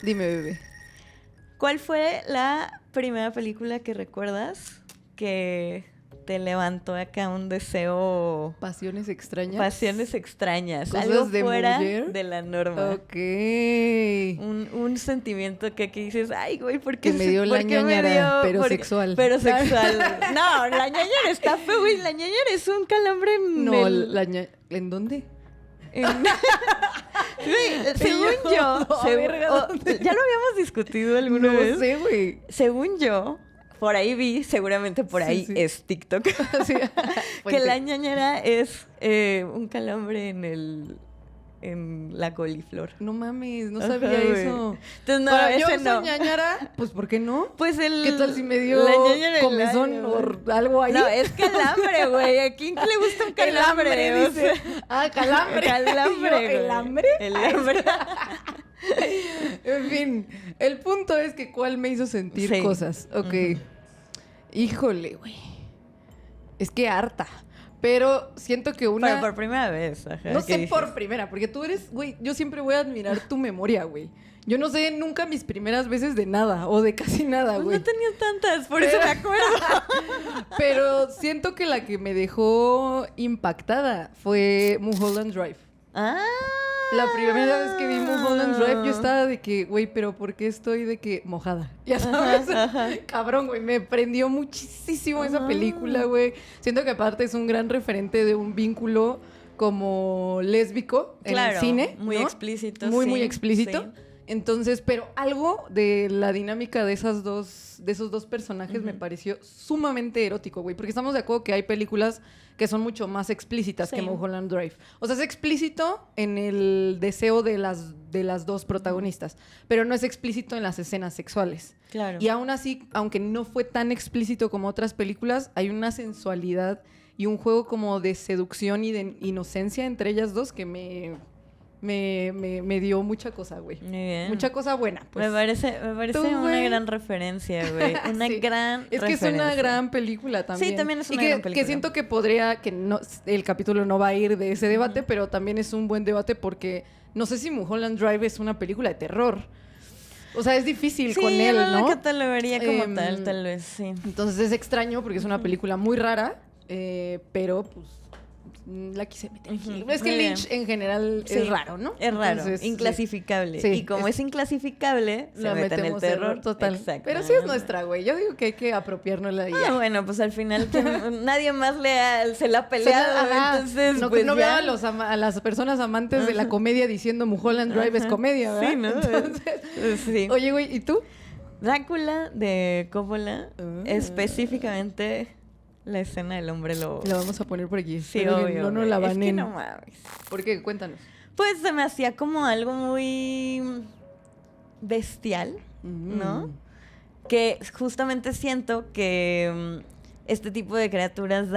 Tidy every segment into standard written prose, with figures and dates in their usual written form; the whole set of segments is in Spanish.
Dime, bebé. ¿Cuál fue la primera película que recuerdas que te levantó acá un deseo? Pasiones extrañas. Pasiones extrañas. Cosas Algo de fuera mujer. de la norma. Ok. Un sentimiento que aquí dices, ay, güey, ¿por qué Que me dio la ñañara, pero sexual. Pero sexual. No, la ñañara está feo, güey. La ñañara es un calambre en No, el... ¿En dónde? Güey, según yo... No, verga, ¿dónde? ¿Ya lo habíamos discutido alguna No vez? sé, güey. Según yo, por ahí vi, seguramente por ahí Sí. es TikTok, Sí. que Fuente. la ñañara es un calambre en la coliflor. No mames, no Ajá, sabía güey. eso. Entonces, no, Para, yo ese soy no. ñañara, pues ¿por qué no? Pues el... ¿Qué tal si me dio la ñañara del comezón año, o algo ahí? No, es calambre, güey. ¿A quién le gusta un calambre? El hambre, O dice. sea, Calambre. calambre, Yo, güey. ¿el hambre? El hambre. En fin, el punto es que cuál me hizo sentir Sí. cosas. Ok. Ujú. Híjole, güey. Es que harta. Pero siento que una... Pero por primera vez. Ajá, No ¿qué sé dices? por primera, porque tú eres, güey, yo siempre voy a admirar tu memoria, güey. Yo no sé nunca mis primeras veces de nada o de casi nada, Pues güey. no tenía tantas, por eso me acuerdo. Pero siento que la que me dejó impactada fue Mulholland Drive. Ah. La primera vez que vi Mulholland Drive, yo estaba de que, güey, pero ¿por qué estoy de que mojada? Ya sabes, cabrón, güey, me prendió muchísimo esa película, güey. Siento que aparte es un gran referente de un vínculo como lésbico en el cine, muy ¿no? explícito. Muy, sí, muy explícito. sí. Entonces, pero algo de la dinámica de esos dos personajes me pareció sumamente erótico, güey. Porque estamos de acuerdo que hay películas que son mucho más explícitas que Sí. Mulholland Drive. O sea, es explícito en el deseo de las dos protagonistas, pero no es explícito en las escenas sexuales. Claro. Y aún así, aunque no fue tan explícito como otras películas, hay una sensualidad y un juego como de seducción y de inocencia entre ellas dos que me dio mucha cosa, güey. Muy bien. Mucha cosa buena, pues. Me parece Tú, una güey. gran referencia, güey. Una Sí. gran Es que es una gran película también. Sí, también es Y una que, gran película. que siento que que no, el capítulo no va a ir de ese debate, pero también es un buen debate porque no sé si Mulholland Drive es una película de terror. O sea, es difícil Sí, con él, no ¿no? la catalogaría como Em, tal vez, sí. Entonces es extraño porque es una película muy rara, pero pues la quise meter aquí. Ujú, Es que muy Lynch bien. en general Sí, es raro, ¿no? Es raro, Entonces, sí. inclasificable. Sí, y como es inclasificable, se La mete en el metemos terror. total. Exacto. Pero sí es nuestra, güey. Yo digo que hay que apropiárnosla y ya. Bueno, pues al final nadie más se la ha peleado. Ajá. Entonces, no, pues no ya. veo a las personas amantes de la comedia diciendo Mulholland Drive es Ajá. comedia, ¿verdad? Sí, ¿no? Entonces, Sí. oye, güey, ¿y tú? Drácula de Coppola, específicamente la escena del hombre lobo. La vamos a poner por aquí. Sí, Espero que obvio. no nos güey. la Es que banen. no mames. ¿Por qué? Cuéntanos. Pues se me hacía como algo muy bestial, ¿no? Que justamente siento que este tipo de criaturas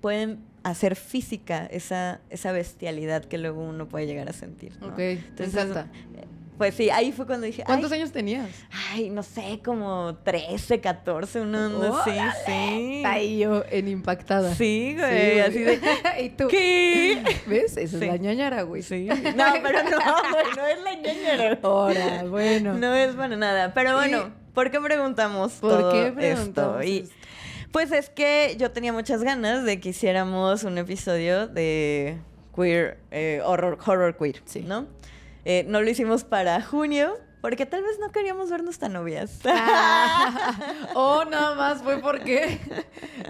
pueden hacer física esa bestialidad que luego uno puede llegar a sentir, ¿no? Ok, me encanta. Pues sí, ahí fue cuando dije, ¿Cuántos años tenías? ay, no sé, como 13, 14, uno así, sí. Ahí yo en impactada. Sí, güey, así de, ¿Y tú? ¿qué? ¿Ves? Esa Sí. es la ñañara, güey. Sí. No, pero no, güey, no es la ñañara. Ahora, bueno. No es para nada. Pero bueno, ¿por qué preguntamos ¿Por todo qué esto? preguntamos Y esto? pues es que yo tenía muchas ganas de que hiciéramos un episodio de queer, horror queer, Sí. ¿no? No lo hicimos para junio, porque tal vez no queríamos vernos tan novias. O nada más fue porque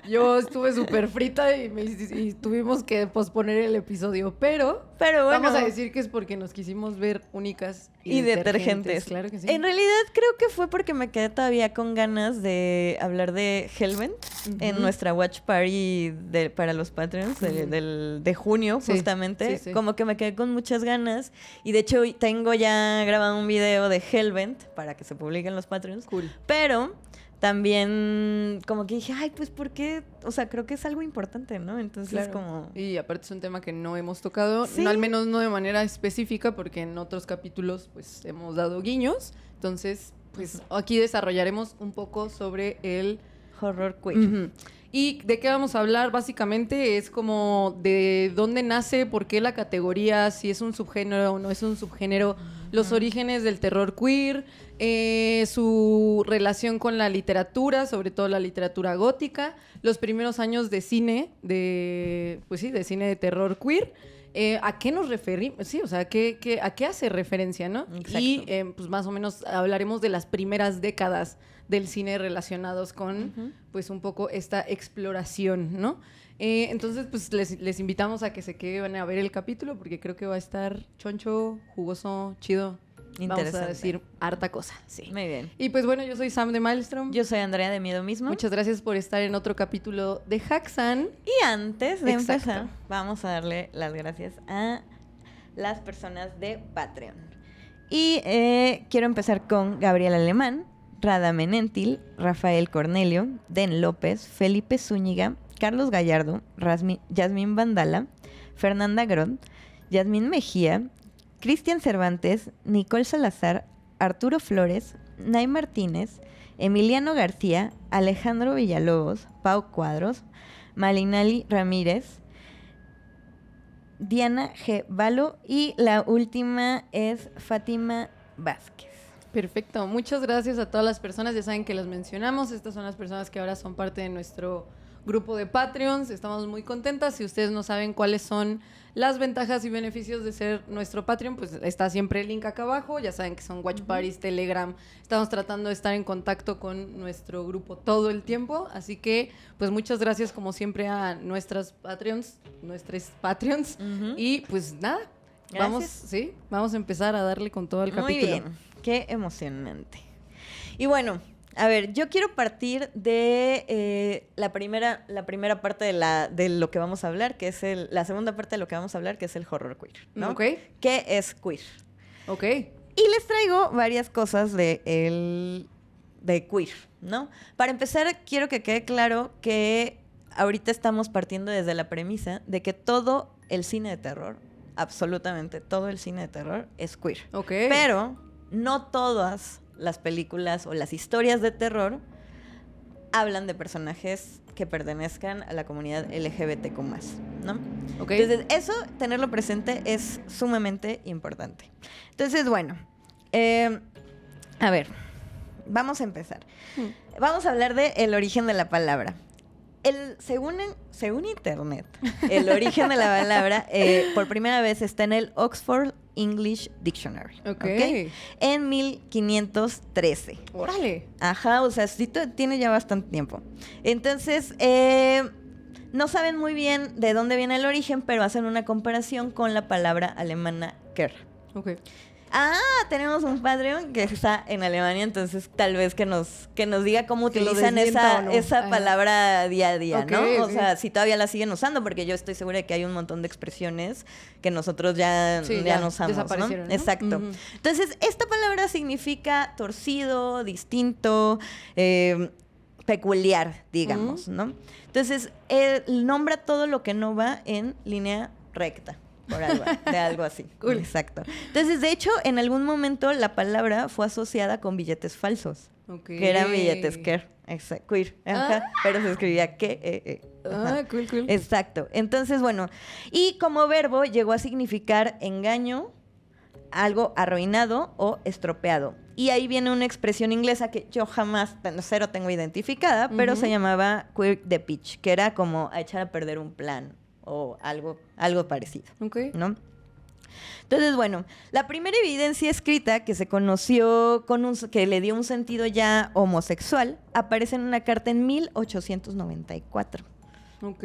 yo estuve súper frita y tuvimos que posponer el episodio. Pero Pero bueno. vamos a decir que es porque nos quisimos ver únicas Y detergentes. Claro que sí. En realidad creo que fue porque me quedé todavía con ganas de hablar de Hellbent en nuestra watch party para los Patreons de junio, Sí, justamente. sí, sí. Como que me quedé con muchas ganas. Y de hecho tengo ya grabado un video de Hellbent para que se publique en los Patreons. Cool. Pero también como que dije, ay, pues ¿por qué? O sea, creo que es algo importante, ¿no? Entonces Claro. como... Y aparte es un tema que no hemos tocado, Sí. no, al menos no de manera específica, porque en otros capítulos pues hemos dado guiños. Entonces, pues aquí desarrollaremos un poco sobre el Horror queer. Ujú. ¿Y de qué vamos a hablar? Básicamente es como de dónde nace, por qué la categoría, si es un subgénero o no es un subgénero, los orígenes del terror queer, su relación con la literatura, sobre todo la literatura gótica, los primeros años de cine, de cine de terror queer. ¿A qué nos referimos? Sí, o sea, ¿a qué hace referencia, no? Exacto. Y pues más o menos hablaremos de las primeras décadas del cine relacionados con, pues un poco esta exploración, ¿no? Entonces, pues les invitamos a que se queden a ver el capítulo porque creo que va a estar choncho, jugoso, chido. Vamos a decir harta cosa, sí. Muy bien. Y pues bueno, yo soy Sam de Maelstrom. Yo soy Andrea de Miedo Mismo. Muchas gracias por estar en otro capítulo de Haxan. Y antes de Exacto. empezar, vamos a darle las gracias a las personas de Patreon. Y quiero empezar con Gabriel Alemán, Rada Menentil, Rafael Cornelio, Den López, Felipe Zúñiga, Carlos Gallardo, Yasmín Vandala, Fernanda Grod, Yasmín Mejía, Cristian Cervantes, Nicole Salazar, Arturo Flores, Nay Martínez, Emiliano García, Alejandro Villalobos, Pau Cuadros, Malinali Ramírez, Diana G. Valo y la última es Fátima Vázquez. Perfecto. Muchas gracias a todas las personas. Ya saben que las mencionamos. Estas son las personas que ahora son parte de nuestro grupo de Patreons. Estamos muy contentas. Si ustedes no saben cuáles son las ventajas y beneficios de ser nuestro Patreon, pues está siempre el link acá abajo. Ya saben que son Watch Parties, Telegram. Estamos tratando de estar en contacto con nuestro grupo todo el tiempo. Así que, pues muchas gracias como siempre a nuestros Patreons. Y pues nada, vamos a empezar a darle con todo el capítulo. Muy bien, qué emocionante. Y bueno, a ver, yo quiero partir de la primera parte de lo que vamos a hablar, que es la segunda parte de lo que vamos a hablar, que es el horror queer, ¿no? Ok. ¿Qué es queer? Ok. Y les traigo varias cosas de queer, ¿no? Para empezar, quiero que quede claro que ahorita estamos partiendo desde la premisa de que todo el cine de terror, absolutamente todo el cine de terror, es queer. Ok. Pero no todas las películas o las historias de terror hablan de personajes que pertenezcan a la comunidad LGBTQ+, ¿no? Okay. Entonces, eso, tenerlo presente, es sumamente importante. Entonces, bueno, a ver, vamos a empezar. Vamos a hablar del origen de la palabra. Según Internet, el origen de la palabra por primera vez está en el Oxford English Dictionary. Okay. En 1513. ¡Órale! Ajá, o sea, sí tiene ya bastante tiempo. Entonces, no saben muy bien de dónde viene el origen, pero hacen una comparación con la palabra alemana Queer. Ok. Ah, tenemos un Patreon que está en Alemania, entonces tal vez que nos diga cómo utilizan esa palabra día a día, okay, ¿no? okay. O sea, si todavía la siguen usando, porque yo estoy segura de que hay un montón de expresiones que nosotros ya no usamos, desaparecieron, ¿no? Exacto. Entonces, esta palabra significa torcido, distinto, peculiar, digamos, ¿no? Entonces, nombra todo lo que no va en línea recta. De algo así. Cool. Exacto. Entonces, de hecho, en algún momento la palabra fue asociada con billetes falsos. Okay. Que eran billetes queer. Queer. Ajá. Pero se escribía cool. Exacto. Entonces, bueno. Y como verbo llegó a significar engaño, algo arruinado o estropeado. Y ahí viene una expresión inglesa que yo jamás, cero tengo identificada, pero se llamaba queer the pitch, que era como a echar a perder un plan o algo parecido, ¿no? Entonces, bueno, la primera evidencia escrita que se conoció que le dio un sentido ya homosexual aparece en una carta en 1894. Ok.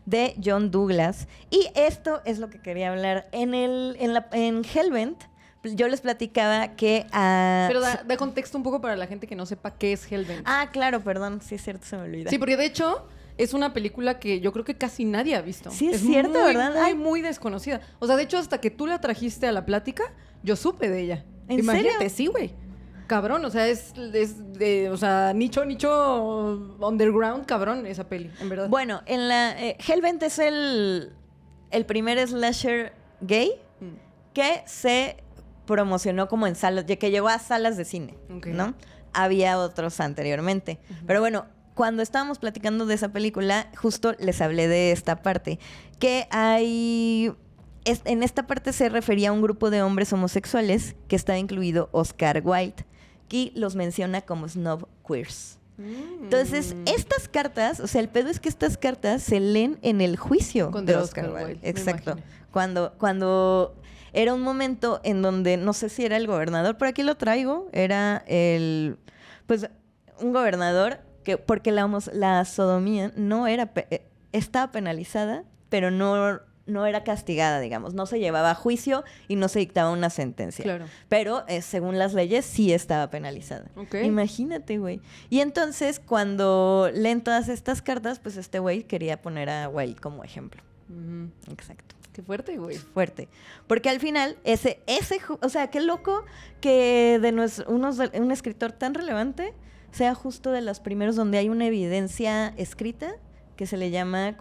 De John Douglas. Y esto es lo que quería hablar. En Hellbent, yo les platicaba que... Pero da contexto un poco para la gente que no sepa qué es Hellbent. Ah, claro, perdón. Sí, es cierto, se me olvida. Sí, porque de hecho es una película que yo creo que casi nadie ha visto. Sí, es cierto, ¿verdad? Muy desconocida. O sea, de hecho, hasta que tú la trajiste a la plática, yo supe de ella. ¿En Imagínate, serio? sí, güey. Cabrón, o sea, es de, o sea, nicho underground, cabrón, esa peli, en verdad. Bueno, en la Hellbent es el primer slasher gay que se promocionó como en salas, que llegó a salas de cine, ¿no? Había otros anteriormente. Pero bueno, cuando estábamos platicando de esa película, justo les hablé de esta parte, que hay en esta parte se refería a un grupo de hombres homosexuales que estaba incluido Oscar Wilde, y los menciona como snob queers. Entonces, estas cartas, o sea, el pedo es que estas cartas se leen en el juicio de Oscar Wilde. Exacto. Cuando era un momento en donde, no sé si era el gobernador, por aquí lo traigo, era pues un gobernador que, porque la sodomía no era, estaba penalizada, pero no era castigada, digamos. No se llevaba a juicio y no se dictaba una sentencia. Claro. Pero, según las leyes, sí estaba penalizada. Okay. Imagínate, güey. Y entonces, cuando leen todas estas cartas, pues este güey quería poner a Wilde como ejemplo. Exacto. Qué fuerte, güey. Fuerte. Porque al final, o sea, qué loco que un escritor tan relevante sea justo de los primeros donde hay una evidencia escrita que se le llama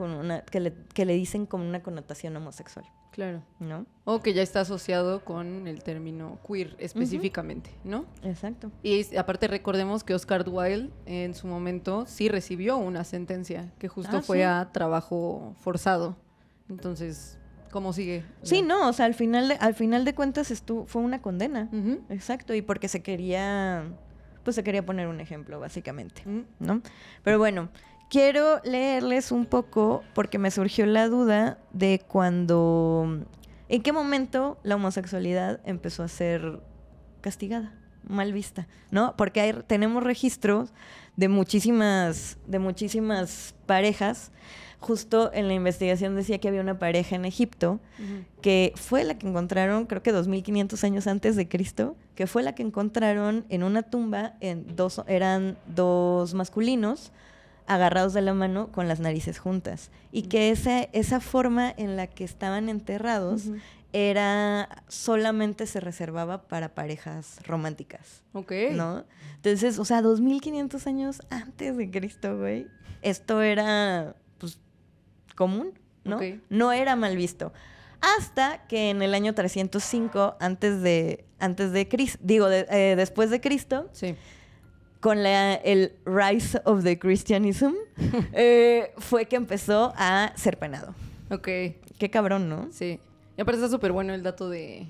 que le dicen con una connotación homosexual. Claro. ¿No? O que ya está asociado con el término queer específicamente, ¿no? Exacto. Y aparte recordemos que Oscar Wilde en su momento sí recibió una sentencia que justo fue sí. a trabajo forzado. Entonces, ¿cómo sigue? Sí, no, o sea, al final de cuentas fue una condena. Exacto, y porque se quería poner un ejemplo, básicamente, ¿no? Pero bueno, quiero leerles un poco porque me surgió la duda de en qué momento la homosexualidad empezó a ser castigada, mal vista, ¿no? Porque tenemos registros de muchísimas parejas. Justo en la investigación decía que había una pareja en Egipto que fue la que encontraron, creo que 2500 años antes de Cristo, que fue la que encontraron en una tumba, eran dos masculinos agarrados de la mano con las narices juntas. Y que esa forma en la que estaban enterrados solamente se reservaba para parejas románticas. Ok. ¿No? Entonces, o sea, 2500 años antes de Cristo, güey, esto era común, ¿no? Okay. No era mal visto. Hasta que en el año 305 después de Cristo, sí, con el rise of the Christianism, fue que empezó a ser penado. Ok. Qué cabrón, ¿no? Sí. Y aparte está súper bueno el dato de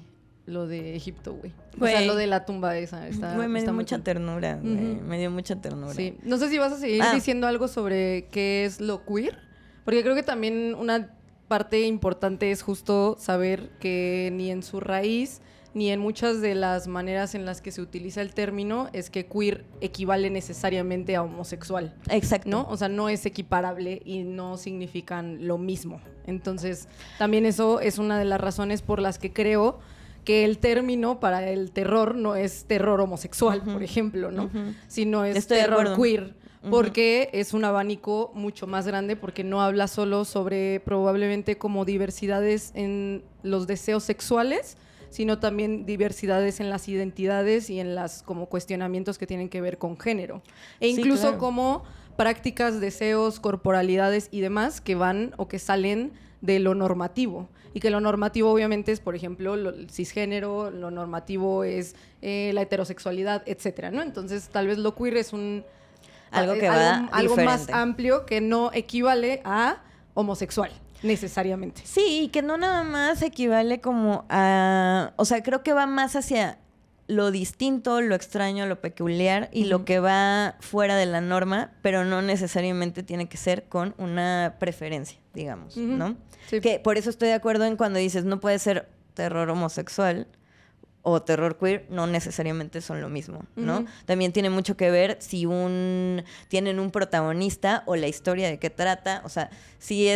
lo de Egipto, güey. O sea, lo de la tumba esa. Me dio mucha ternura, güey. Me dio mucha ternura. Sí. No sé si vas a seguir diciendo algo sobre qué es lo queer. Porque creo que también una parte importante es justo saber que ni en su raíz, ni en muchas de las maneras en las que se utiliza el término, es que queer equivale necesariamente a homosexual. Exacto. ¿No? O sea, no es equiparable y no significan lo mismo. Entonces, también eso es una de las razones por las que creo que el término para el terror no es terror homosexual, por ejemplo, ¿no? Sino es terror queer. Porque es un abanico mucho más grande, porque no habla solo sobre probablemente como diversidades en los deseos sexuales, sino también diversidades en las identidades y en las como cuestionamientos que tienen que ver con género. E incluso claro, como prácticas, deseos, corporalidades y demás que van o que salen de lo normativo. Y que lo normativo obviamente es, por ejemplo, el cisgénero, lo normativo es la heterosexualidad, etcétera, ¿no? Entonces, tal vez lo queer es algo más amplio que no equivale a homosexual, necesariamente. Sí, y que no nada más equivale como a... O sea, creo que va más hacia lo distinto, lo extraño, lo peculiar y lo que va fuera de la norma, pero no necesariamente tiene que ser con una preferencia, digamos, ¿no? Sí. Que por eso estoy de acuerdo en cuando dices no puede ser terror homosexual o terror queer, no necesariamente son lo mismo, ¿no? También tiene mucho que ver si tienen un protagonista o la historia de qué trata. O sea, sí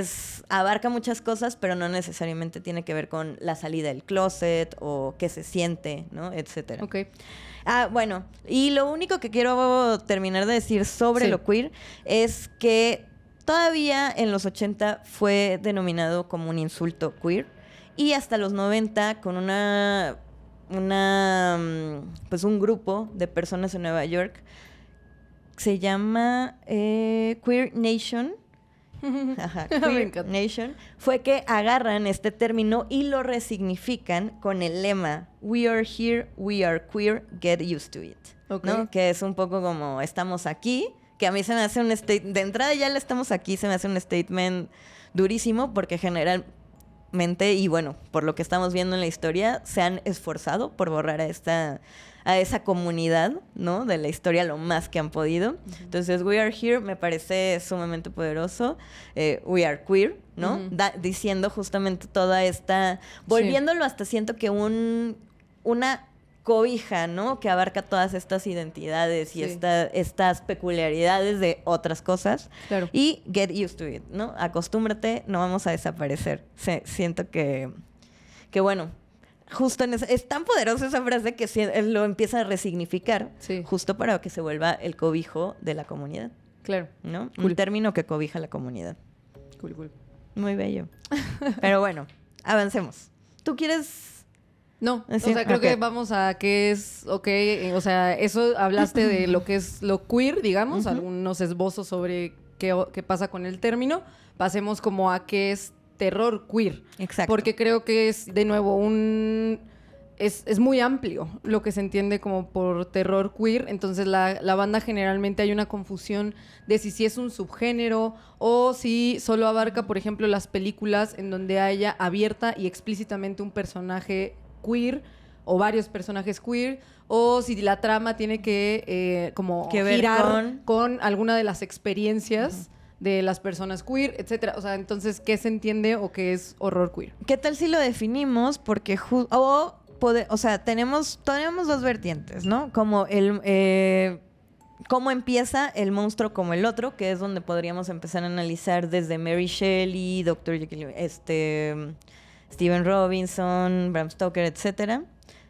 abarca muchas cosas, pero no necesariamente tiene que ver con la salida del closet o qué se siente, ¿no? Etcétera. Ok. Bueno, y lo único que quiero terminar de decir sobre lo queer es que todavía en los 80 fue denominado como un insulto queer y hasta los 90 con un grupo de personas en Nueva York se llama Queer Nation. Ajá, Queer Nation. Fue que agarran este término y lo resignifican con el lema We are here, we are queer, get used to it. Okay. ¿No? Que es un poco como estamos aquí, que a mí se me hace de entrada ya el estamos aquí se me hace un statement durísimo porque claramente, y bueno, por lo que estamos viendo en la historia, se han esforzado por borrar a esa comunidad, ¿no? De la historia lo más que han podido. Entonces, We Are Here me parece sumamente poderoso. We Are Queer, ¿no? Diciendo justamente toda esta... Volviéndolo hasta siento que una cobija, ¿no? Que abarca todas estas identidades y estas peculiaridades de otras cosas. Claro. Y get used to it, ¿no? Acostúmbrate, no vamos a desaparecer. Siento que bueno, justo es tan poderosa esa frase que él lo empieza a resignificar justo para que se vuelva el cobijo de la comunidad. Claro. ¿No? Cool. Un término que cobija la comunidad. Cool. Muy bello. Pero bueno, avancemos. ¿Tú quieres...? No, ¿Sí? o sea, creo que vamos a qué es, o sea, eso hablaste de lo que es lo queer, digamos, algunos esbozos sobre qué pasa con el término. Pasemos como a qué es terror queer. Exacto. Porque creo que es, de nuevo, es muy amplio lo que se entiende como por terror queer. Entonces, la banda generalmente hay una confusión de si es un subgénero o si solo abarca, por ejemplo, las películas en donde haya abierta y explícitamente un personaje queer o varios personajes queer, o si la trama tiene que girar con alguna de las experiencias de las personas queer, etcétera. O sea, entonces, ¿qué se entiende o qué es horror queer? ¿Qué tal si lo definimos? Porque tenemos dos vertientes, ¿no? Como cómo empieza el monstruo como el otro, que es donde podríamos empezar a analizar desde Mary Shelley, Dr. Jekyll, Steven Robinson, Bram Stoker, etcétera,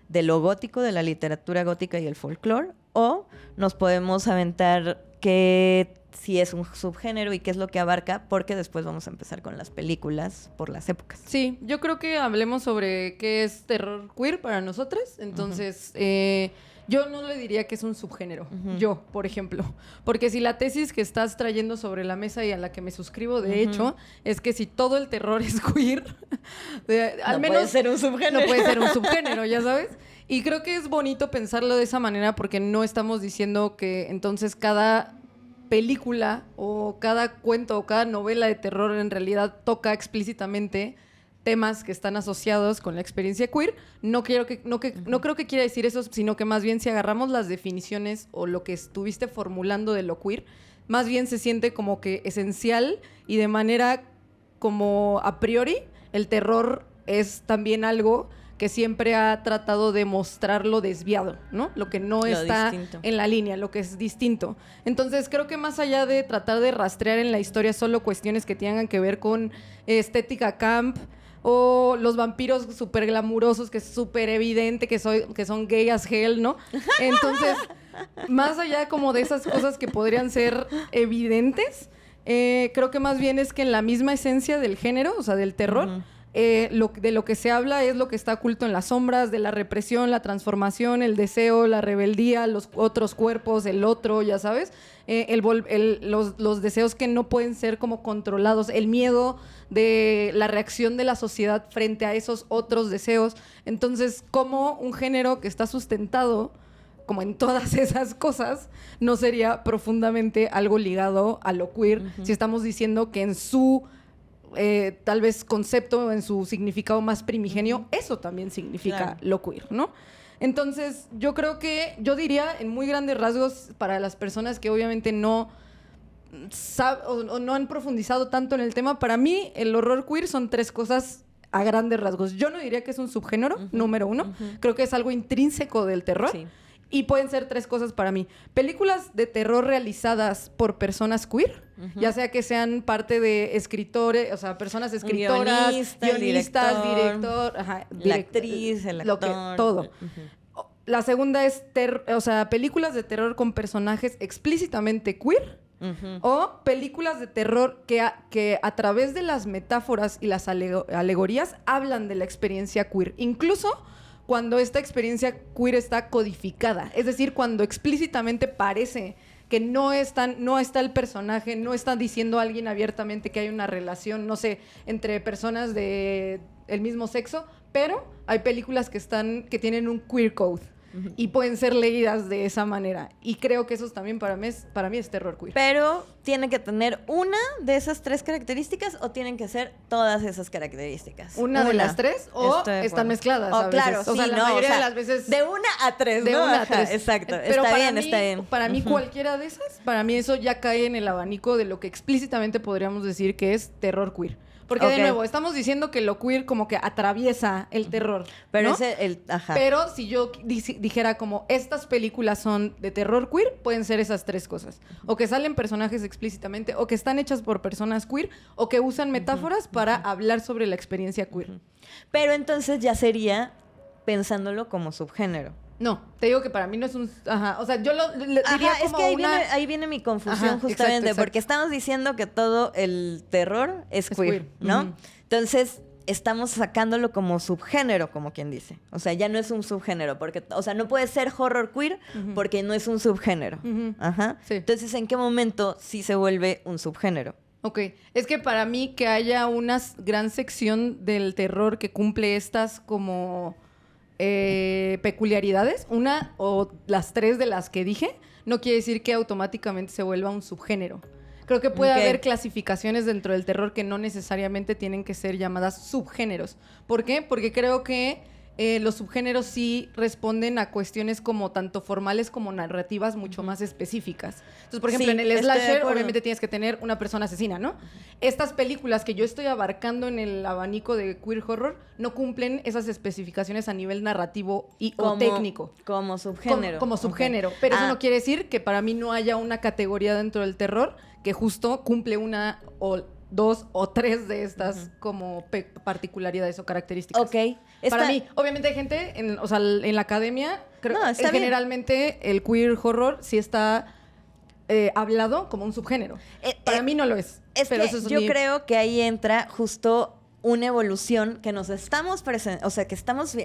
de lo gótico, de la literatura gótica y el folclore, o nos podemos aventar si es un subgénero y qué es lo que abarca, porque después vamos a empezar con las películas por las épocas. Sí, yo creo que hablemos sobre qué es terror queer para nosotras. Entonces, yo no le diría que es un subgénero. Yo, por ejemplo. Porque si la tesis que estás trayendo sobre la mesa y a la que me suscribo, de hecho, es que si todo el terror es queer, al menos... puede ser un subgénero. No puede ser un subgénero, ya sabes. Y creo que es bonito pensarlo de esa manera porque no estamos diciendo que entonces cada película o cada cuento o cada novela de terror en realidad toca explícitamente temas que están asociados con la experiencia queer. No creo que quiera decir eso, sino que más bien si agarramos las definiciones o lo que estuviste formulando de lo queer, más bien se siente como que esencial y de manera como a priori el terror es también algo que siempre ha tratado de mostrar lo desviado, ¿no? Lo que no está en la línea, lo que es distinto. Entonces, creo que más allá de tratar de rastrear en la historia solo cuestiones que tengan que ver con estética camp o los vampiros súper glamurosos, que es súper evidente que son gay as hell, ¿no? Entonces, más allá como de esas cosas que podrían ser evidentes, creo que más bien es que en la misma esencia del género, o sea, del terror, de lo que se habla es lo que está oculto en las sombras, de la represión, la transformación, el deseo, la rebeldía, los otros cuerpos, el otro, ya sabes, los deseos que no pueden ser como controlados, el miedo de la reacción de la sociedad frente a esos otros deseos. Entonces, como un género que está sustentado como en todas esas cosas, no sería profundamente algo ligado a lo queer, si estamos diciendo que en su tal vez concepto, en su significado más primigenio, eso también significa lo queer, ¿no? Entonces, yo diría en muy grandes rasgos para las personas que obviamente no o no han profundizado tanto en el tema, para mí el horror queer son tres cosas a grandes rasgos. Yo no diría que es un subgénero, número uno. Creo que es algo intrínseco del terror. Sí. Y pueden ser tres cosas para mí. Películas de terror realizadas por personas queer, ya sea que sean parte de escritores, o sea, personas escritoras, guionistas, director, la actriz, el actor. Todo. La segunda es, películas de terror con personajes explícitamente queer, o películas de terror que a través de las metáforas y las alegorías hablan de la experiencia queer. Incluso cuando esta experiencia queer está codificada. Es decir, cuando explícitamente parece que no está el personaje, no está diciendo a alguien abiertamente que hay una relación, no sé, entre personas de el mismo sexo, pero hay películas que tienen un queer code. y pueden ser leídas de esa manera. Y creo que eso también para mí es terror queer. Pero, ¿tiene que tener una de esas 3 características o tienen que ser todas esas características? ¿Una de las 3 o están mezcladas a veces? Claro, o sea, sí, la mayoría de las veces... De 1 a 3, de ¿no? 1 a 3. Exacto, Pero está bien. Para mí cualquiera de esas, para mí eso ya cae en el abanico de lo que explícitamente podríamos decir que es terror queer. Porque de nuevo, estamos diciendo que lo queer como que atraviesa el terror, pero ¿no? Pero si yo dijera como estas películas son de terror queer, pueden ser esas 3 cosas. O que salen personajes explícitamente, o que están hechas por personas queer, o que usan metáforas para hablar sobre la experiencia queer. Pero entonces ya sería pensándolo como subgénero. No, te digo que para mí no es un... Ajá, o sea, yo diría es como que ahí viene mi confusión justamente, exacto. Porque estamos diciendo que todo el terror es queer, ¿no? Entonces, estamos sacándolo como subgénero, como quien dice. O sea, ya no es un subgénero, porque, o sea, no puede ser horror queer porque no es un subgénero. Ajá. Sí. Entonces, ¿en qué momento sí se vuelve un subgénero? Ok, es que para mí que haya una gran sección del terror que cumple estas como... peculiaridades, una o las 3 de las que dije, no quiere decir que automáticamente se vuelva un subgénero. Creo que puede haber clasificaciones dentro del terror que no necesariamente tienen que ser llamadas subgéneros. ¿Por qué? Porque creo que los subgéneros sí responden a cuestiones como tanto formales como narrativas mucho más específicas. Entonces, por ejemplo, en el slasher obviamente tienes que tener una persona asesina, ¿no? Estas películas que yo estoy abarcando en el abanico de queer horror no cumplen esas especificaciones a nivel narrativo o técnico. Como subgénero. Como subgénero. Pero eso no quiere decir que para mí no haya una categoría dentro del terror que justo cumple una o 2 o 3 de estas como particularidades o características. Ok. Para mí, obviamente hay gente, en la academia, creo que generalmente el queer horror sí está hablado como un subgénero. Para mí no lo es. Pero yo creo que ahí entra justo una evolución que nos estamos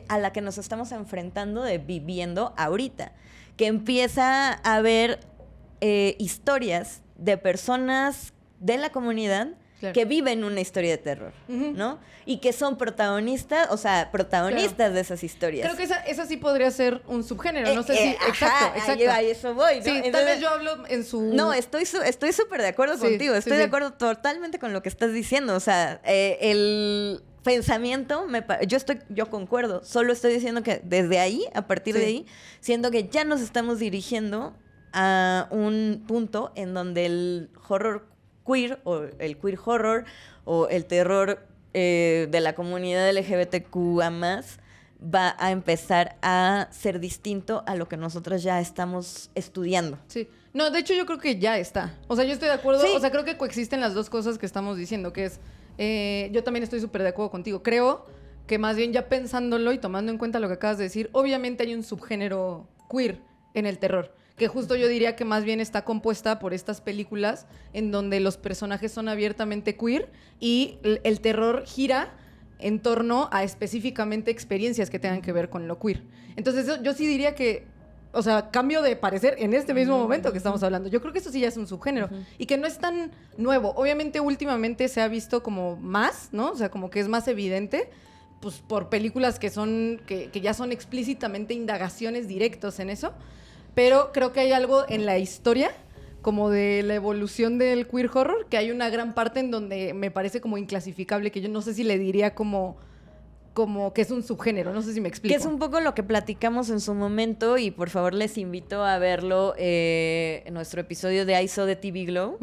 a la que nos estamos enfrentando viviendo ahorita. Que empieza a haber historias de personas de la comunidad que viven una historia de terror, ¿no? Y que son protagonistas de esas historias. Creo que esa sí podría ser un subgénero, no sé si... Exacto. A eso voy, ¿no? Sí, entonces, tal vez yo hablo en su... No, estoy súper de acuerdo contigo, estoy de acuerdo totalmente con lo que estás diciendo, o sea, el pensamiento, yo concuerdo, solo estoy diciendo que desde ahí, a partir de ahí, siento que ya nos estamos dirigiendo a un punto en donde el horror queer o el queer horror o el terror de la comunidad LGBTQA+, va a empezar a ser distinto a lo que nosotros ya estamos estudiando. Sí. No, de hecho yo creo que ya está. O sea, yo estoy de acuerdo. Sí. O sea, creo que coexisten las dos cosas que estamos diciendo, que es... yo también estoy súper de acuerdo contigo. Creo que más bien ya pensándolo y tomando en cuenta lo que acabas de decir, obviamente hay un subgénero queer en el terror, que justo yo diría que más bien está compuesta por estas películas en donde los personajes son abiertamente queer y el terror gira en torno a específicamente experiencias que tengan que ver con lo queer. Entonces yo sí diría que, o sea, cambio de parecer en este mismo momento que estamos hablando. Yo creo que eso sí ya es un subgénero y que no es tan nuevo. Obviamente últimamente se ha visto como más, ¿no? O sea, como que es más evidente, pues por películas que ya son explícitamente indagaciones directos en eso. Pero creo que hay algo en la historia como de la evolución del queer horror, que hay una gran parte en donde me parece como inclasificable, que yo no sé si le diría como que es un subgénero, no sé si me explico. Que es un poco lo que platicamos en su momento y por favor les invito a verlo en nuestro episodio de I Saw the TV Glow,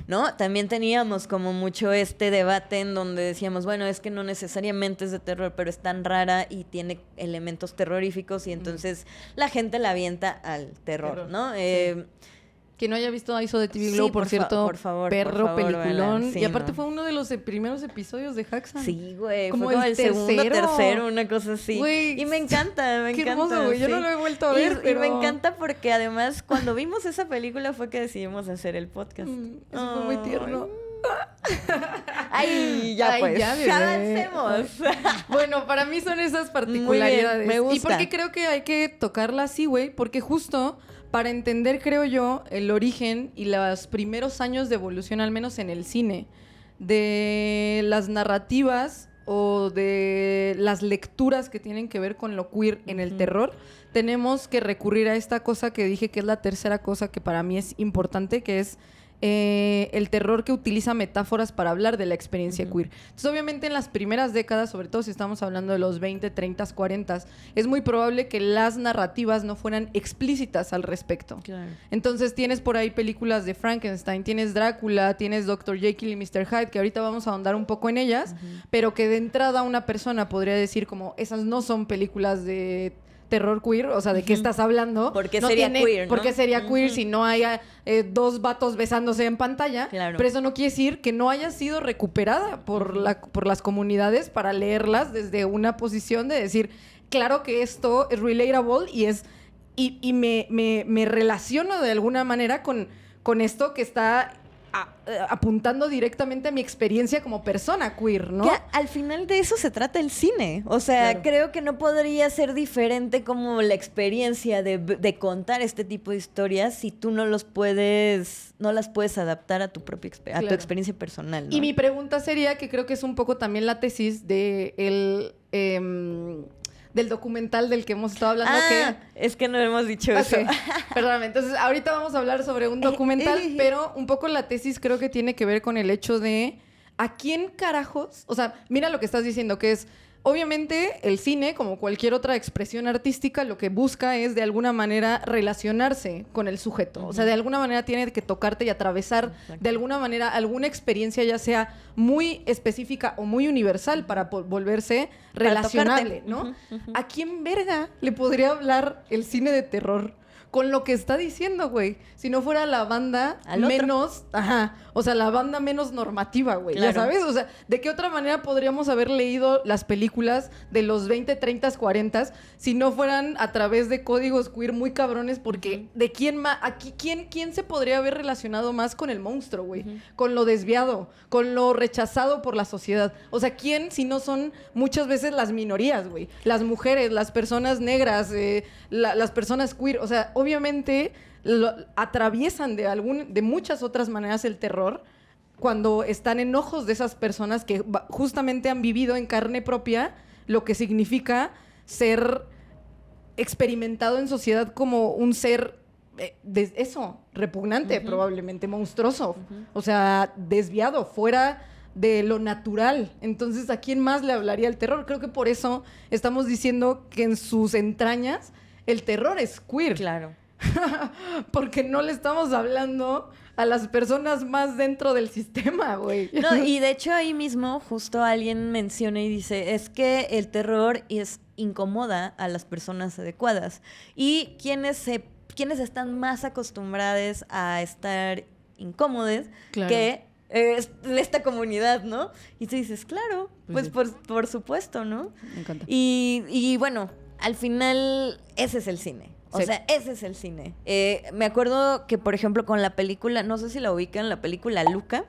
¿no? También teníamos como mucho este debate en donde decíamos, bueno, es que no necesariamente es de terror, pero es tan rara y tiene elementos terroríficos y entonces la gente la avienta al terror, ¿no? Sí. Quien no haya visto I Saw the TV Glow, por cierto, por favor, peliculón. Sí, y aparte fue uno de los primeros episodios de Haxan. Sí, güey. Como fue el segundo, tercero, una cosa así. Wey, y me encanta, Qué hermoso, güey. Yo no lo he vuelto a ver, pero... Y me encanta porque además cuando vimos esa película fue que decidimos hacer el podcast. Eso fue muy tierno. Ay, ya pues. Ya avancemos. Bueno, para mí son esas particularidades. Muy bien, me gusta. ¿Y por qué creo que hay que tocarla así, güey? Porque justo para entender, creo yo, el origen y los primeros años de evolución, al menos en el cine, de las narrativas o de las lecturas que tienen que ver con lo queer en el terror, tenemos que recurrir a esta cosa que dije que es la tercera cosa que para mí es importante, que es el terror que utiliza metáforas para hablar de la experiencia queer. Entonces, obviamente, en las primeras décadas, sobre todo si estamos hablando de los 20, 30, 40, es muy probable que las narrativas no fueran explícitas al respecto. Claro. Entonces, tienes por ahí películas de Frankenstein, tienes Drácula, tienes Dr. Jekyll y Mr. Hyde, que ahorita vamos a ahondar un poco en ellas, pero que de entrada una persona podría decir como, esas no son películas de terror queer, o sea, ¿de qué estás hablando? ¿Por qué sería queer, no? ¿Por qué sería queer si no hay dos vatos besándose en pantalla? Claro. Pero eso no quiere decir que no haya sido recuperada por las comunidades para leerlas desde una posición de decir, claro que esto es relatable y me relaciono de alguna manera con esto que está apuntando directamente a mi experiencia como persona queer, ¿no? Que al final de eso se trata el cine. O sea, Claro. creo que no podría ser diferente como la experiencia de contar este tipo de historias si tú no las puedes adaptar a tu propia a tu Claro. experiencia personal, ¿no? Y mi pregunta sería, que creo que es un poco también la tesis del documental del que hemos estado hablando. Es que no hemos dicho Ok, eso. perdóname. Entonces, ahorita vamos a hablar sobre un documental, pero un poco la tesis creo que tiene que ver con el hecho de ¿a quién carajos? O sea, mira lo que estás diciendo, que es, obviamente, el cine, como cualquier otra expresión artística, lo que busca es, de alguna manera, relacionarse con el sujeto. O sea, de alguna manera tiene que tocarte y atravesar, de alguna manera, alguna experiencia, ya sea muy específica o muy universal, para volverse Para relacionable, tocarte. ¿no? ¿A quién verga le podría hablar el cine de terror con lo que está diciendo, güey? Si no fuera la banda Al otro. menos... Ajá. O sea, la banda menos normativa, güey. Claro. ¿Ya sabes? O sea, ¿de qué otra manera podríamos haber leído las películas de los 20, 30, 40 si no fueran a través de códigos queer muy cabrones? Porque ¿de quién más? Aquí, ¿quién se podría haber relacionado más con el monstruo, güey? Con lo desviado, con lo rechazado por la sociedad. O sea, ¿quién si no son muchas veces las minorías, güey? Las mujeres, las personas negras, las personas queer. O sea, obviamente atraviesan de muchas otras maneras el terror cuando están en ojos de esas personas que justamente han vivido en carne propia lo que significa ser experimentado en sociedad como un ser repugnante, probablemente monstruoso, o sea, desviado, fuera de lo natural. Entonces, ¿a quién más le hablaría el terror? Creo que por eso estamos diciendo que en sus entrañas el terror es queer. Claro. Porque no le estamos hablando a las personas más dentro del sistema, güey. No, y de hecho ahí mismo justo alguien menciona y dice, es que el terror incomoda a las personas adecuadas. Y quienes están más acostumbradas a estar incómodos Claro. que esta comunidad, ¿no? Y tú dices, claro, pues por supuesto, ¿no? Me encanta. Y bueno, al final ese es el cine. O Sí. sea, ese es el cine. Me acuerdo que, por ejemplo, con la película, no sé si la ubican, la película Luca,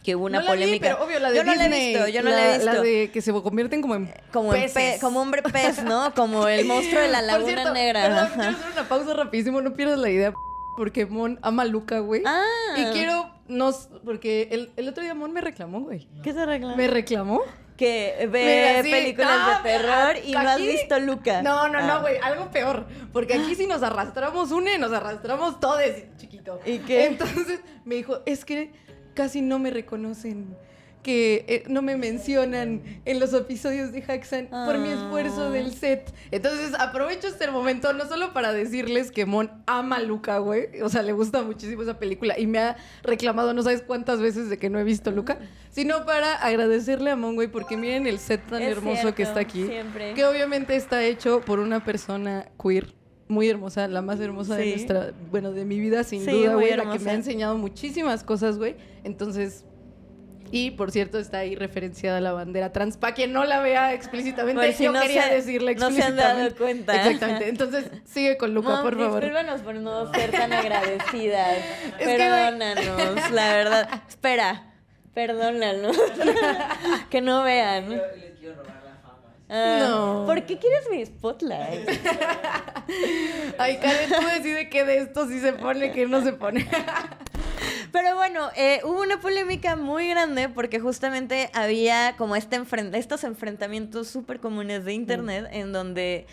que hubo una No la vi, polémica. pero obvio, la de yo no Disney. la he visto, yo no la he visto. La de que se convierten como en peces. Como hombre pez, ¿no? Como el monstruo de la Por Laguna cierto, Negra. perdón, Ajá. quiero hacer una pausa rapidísimo, no pierdas la idea, porque Mon ama a Luca, güey. Ah. Y quiero, porque el otro día Mon me reclamó, güey. ¿Qué se arregla? ¿Me reclamó? Que ve Mira, sí, películas no, de terror y no has aquí- visto Luca. No, Ah. güey, algo peor. Porque aquí si nos arrastramos nos arrastramos todos, chiquito. ¿Y qué? Entonces me dijo, es que casi no me reconocen, que no me mencionan en los episodios de Haxan por mi esfuerzo del set. Entonces aprovecho este momento no solo para decirles que Mon ama a Luca, güey. O sea, le gusta muchísimo esa película y me ha reclamado no sabes cuántas veces de que no he visto Luca, sino para agradecerle a Mon, güey, porque miren el set tan Es hermoso cierto, que está aquí. siempre. Que obviamente está hecho por una persona queer muy hermosa, la más hermosa de Sí. nuestra, bueno, de mi vida sin Sí, duda, muy güey, la que me hermosa. ha enseñado muchísimas cosas, güey. Entonces, y por cierto está ahí referenciada la bandera trans, para quien no la vea explícitamente, Por si yo no quería se- decirle no se han dado explícitamente. cuenta. Exactamente. Entonces, sigue con Luca, Mom, por favor. discúlpanos por no ser tan agradecidas. Es que, güey- Perdónanos, la verdad. Espera, perdónanos. Que no vean. Les quiero robar la fama. No. ¿Por qué quieres mi spotlight? Ay, Karen, tú decides qué de esto sí se pone, qué no se pone. Pero bueno, hubo una polémica muy grande porque justamente había como estos enfrentamientos súper comunes de internet en donde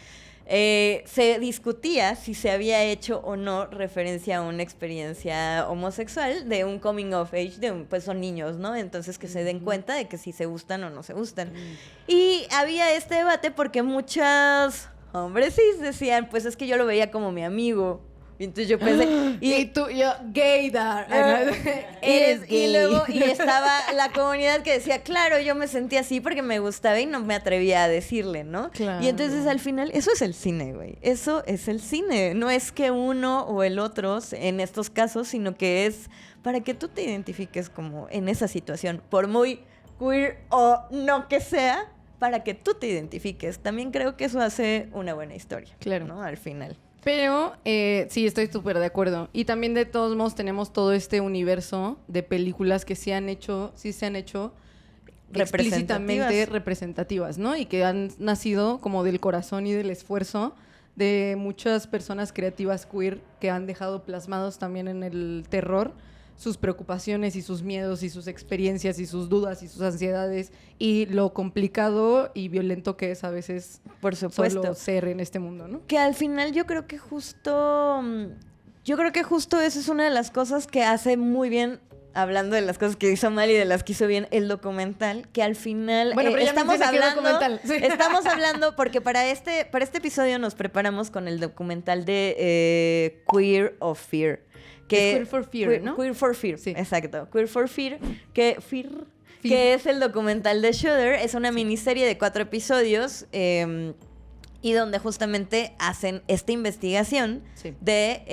se discutía si se había hecho o no referencia a una experiencia homosexual de un coming of age, pues son niños, ¿no? Entonces que se den cuenta de que si se gustan o no se gustan. Y había este debate porque muchos hombres cis decían, pues es que yo lo veía como mi amigo. Y entonces yo pensé... Y tú, yo, gaydar. Eres gay. Y luego estaba la comunidad que decía, claro, yo me sentía así porque me gustaba y no me atrevía a decirle, ¿no? Claro. Y entonces al final, eso es el cine, güey. Eso es el cine. No es que uno o el otro en estos casos, sino que es para que tú te identifiques como en esa situación. Por muy queer o no que sea, para que tú te identifiques. También creo que eso hace una buena historia. Claro. ¿No? Al final. Pero sí, estoy súper de acuerdo. Y también de todos modos tenemos todo este universo de películas que sí se han hecho explícitamente representativas, ¿no? Y que han nacido como del corazón y del esfuerzo de muchas personas creativas queer que han dejado plasmados también en el terror sus preocupaciones y sus miedos y sus experiencias y sus dudas y sus ansiedades y lo complicado y violento que es a veces, por supuesto, solo ser en este mundo, ¿no? Que al final yo creo que justo eso es una de las cosas que hace muy bien, hablando de las cosas que hizo mal y de las que hizo bien el documental, que al final bueno, pero estamos hablando, sí. estamos hablando porque para este episodio nos preparamos con el documental de Queer of Fear. Queer for Fear, ¿no? Queer for Fear, sí. Exacto. Queer for Fear, que es el documental de Shudder. Es una miniserie de 4 episodios y donde justamente hacen esta investigación de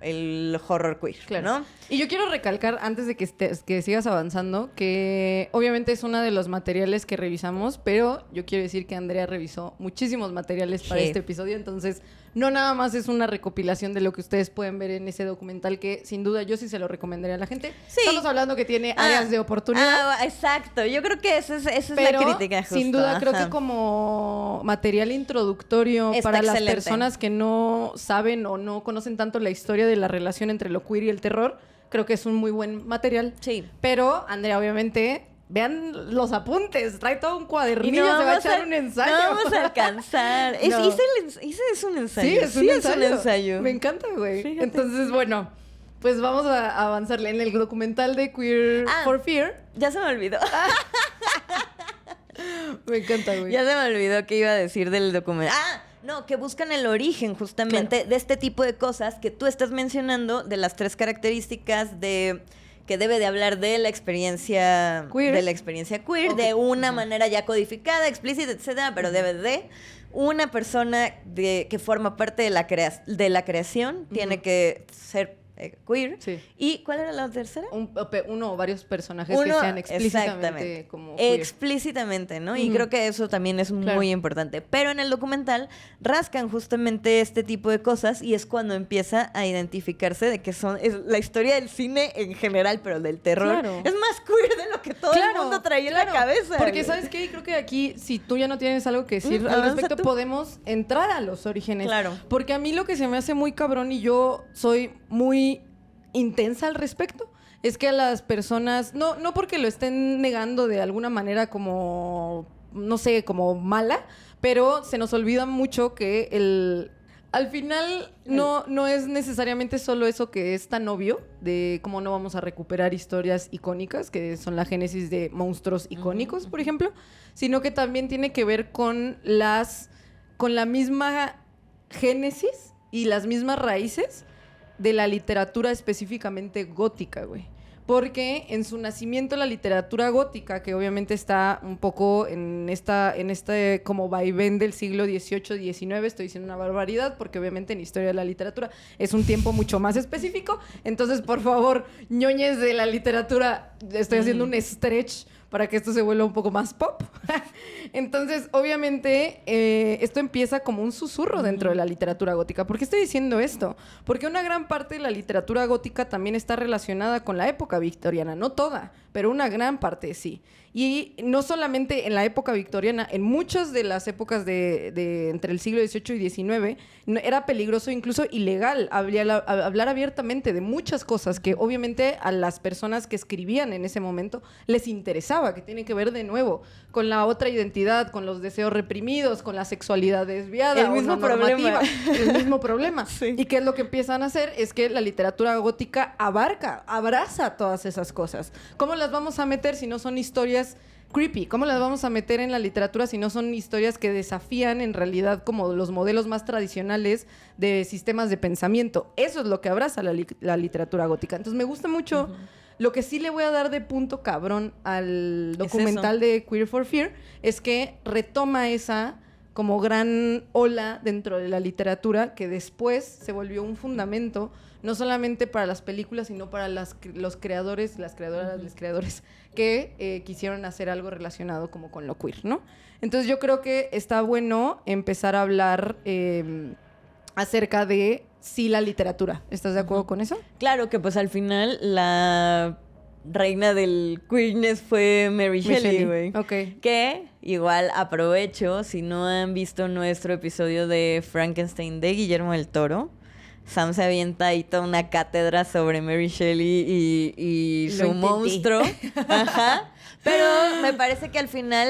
el horror queer, claro, ¿no? Y yo quiero recalcar, antes de que sigas avanzando, que obviamente es uno de los materiales que revisamos, pero yo quiero decir que Andrea revisó muchísimos materiales para este episodio, entonces no nada más es una recopilación de lo que ustedes pueden ver en ese documental, que sin duda yo sí se lo recomendaría a la gente. Sí. Estamos hablando que tiene áreas de oportunidad. Exacto, yo creo que esa es la crítica justo. Sin duda creo que como material introductorio está para excelente. Las personas que no saben o no conocen tanto la historia de la relación entre lo queer y el terror, creo que es un muy buen material. Sí. Pero, Andrea, obviamente, vean los apuntes. Trae todo un cuadernillo, se va a echar un ensayo. No vamos a alcanzar. No. Es un ensayo. Sí, es un ensayo. Me encanta, güey. Fíjate. Entonces, bueno, pues vamos a avanzarle. En el documental de Queer for Fear. Ya se me olvidó. Me encanta, güey. Ya se me olvidó qué iba a decir del documental. No, que buscan el origen justamente de este tipo de cosas que tú estás mencionando, de las 3 características que debe de hablar de la experiencia queer, okay, de una manera ya codificada, explícita, etcétera, pero debe de una persona que forma parte de la creación, tiene que ser queer. Sí. ¿Y cuál era la tercera? Uno o varios personajes que sean explícitamente como queer. Explícitamente, ¿no? Y creo que eso también es muy importante. Pero en el documental rascan justamente este tipo de cosas y es cuando empieza a identificarse de que es la historia del cine en general, pero del terror. Claro. Es más queer de lo que todo el mundo traía en la cabeza. Porque, ¿sabes qué? Creo que aquí, si tú ya no tienes algo que decir al respecto, podemos entrar a los orígenes. Claro. Porque a mí lo que se me hace muy cabrón, y yo soy muy intensa al respecto, es que a las personas, no porque lo estén negando de alguna manera como, no sé, como mala, pero se nos olvida mucho que al final no es necesariamente solo eso que es tan obvio de cómo no vamos a recuperar historias icónicas, que son la génesis de monstruos icónicos, por ejemplo, sino que también tiene que ver con la misma génesis y las mismas raíces de la literatura específicamente gótica, güey. Porque en su nacimiento la literatura gótica, que obviamente está un poco en este como vaivén del siglo XVIII, XIX, estoy diciendo una barbaridad, porque obviamente en historia de la literatura es un tiempo mucho más específico. Entonces, por favor, ñoñes de la literatura, estoy haciendo un stretch para que esto se vuelva un poco más pop. Entonces, obviamente, esto empieza como un susurro dentro de la literatura gótica. ¿Por qué estoy diciendo esto? Porque una gran parte de la literatura gótica también está relacionada con la época victoriana. No toda, pero una gran parte sí. Y no solamente en la época victoriana, en muchas de las épocas de entre el siglo XVIII y XIX, era peligroso, incluso ilegal, hablar abiertamente de muchas cosas que obviamente a las personas que escribían en ese momento les interesaba, que tiene que ver de nuevo con la otra identidad, con los deseos reprimidos, con la sexualidad desviada, el mismo problema. el mismo problema. Sí. Y qué es lo que empiezan a hacer es que la literatura gótica abraza todas esas cosas. ¿Cómo las vamos a meter si no son historias creepy? ¿Cómo las vamos a meter en la literatura si no son historias que desafían en realidad como los modelos más tradicionales de sistemas de pensamiento? Eso es lo que abraza la literatura gótica. Entonces me gusta mucho. Lo que sí le voy a dar de punto cabrón al documental de Queer for Fear es que retoma esa como gran ola dentro de la literatura que después se volvió un fundamento no solamente para las películas, sino para los creadores, las creadoras, los creadores que quisieron hacer algo relacionado como con lo queer, ¿no? Entonces yo creo que está bueno empezar a hablar acerca de la literatura. ¿Estás de acuerdo con eso? Claro que pues al final la reina del queerness fue Mary Shelley, güey. Ok. Que igual aprovecho, si no han visto nuestro episodio de Frankenstein de Guillermo del Toro, Sam se avienta ahí toda una cátedra sobre Mary Shelley y su monstruo. Ajá. Pero me parece que al final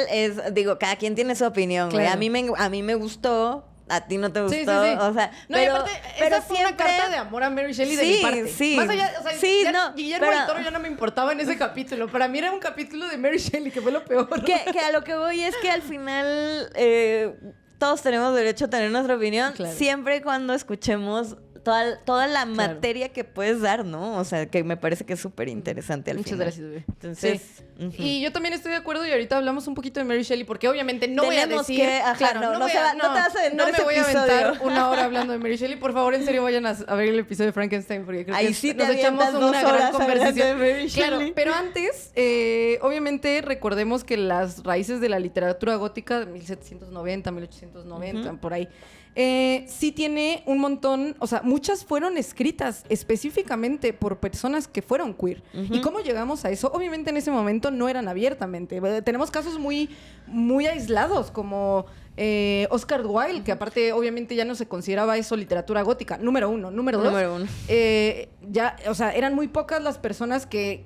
digo, cada quien tiene su opinión, güey. Claro. A mí me gustó. A ti no te gustó, Sí. O sea, No, y aparte, esa fue una carta de amor a Mary Shelley de mi parte. Sí, más allá, o sea, sí, ya Guillermo del Toro ya no me importaba en ese capítulo. Para mí era un capítulo de Mary Shelley, que fue lo peor. Que a lo que voy es que al final todos tenemos derecho a tener nuestra opinión, claro. Siempre y cuando escuchemos toda la materia que puedes dar, ¿no? O sea, que me parece que es súper interesante al Muchas final. gracias, bebé. Entonces, sí. Y yo también estoy de acuerdo y ahorita hablamos un poquito de Mary Shelley porque obviamente no voy a Tenemos decir... que- ajá, claro, no no te vas a aventar no me ese voy a aventar episodio. una hora hablando de Mary Shelley. Por favor, en serio, vayan a ver el episodio de Frankenstein porque creo ahí que sí te nos echamos avientas 2 una gran horas hablando conversación. de Mary Claro, Shelley. pero antes, obviamente recordemos que las raíces de la literatura gótica de 1790, 1890, por ahí, sí tiene un montón, o sea, muchas fueron escritas específicamente por personas que fueron queer. ¿Y cómo llegamos a eso? Obviamente en ese momento no eran abiertamente. Tenemos casos muy, muy aislados como Oscar Wilde, que aparte obviamente ya no se consideraba eso literatura gótica, número uno. Número dos, ya, o sea, eran muy pocas las personas que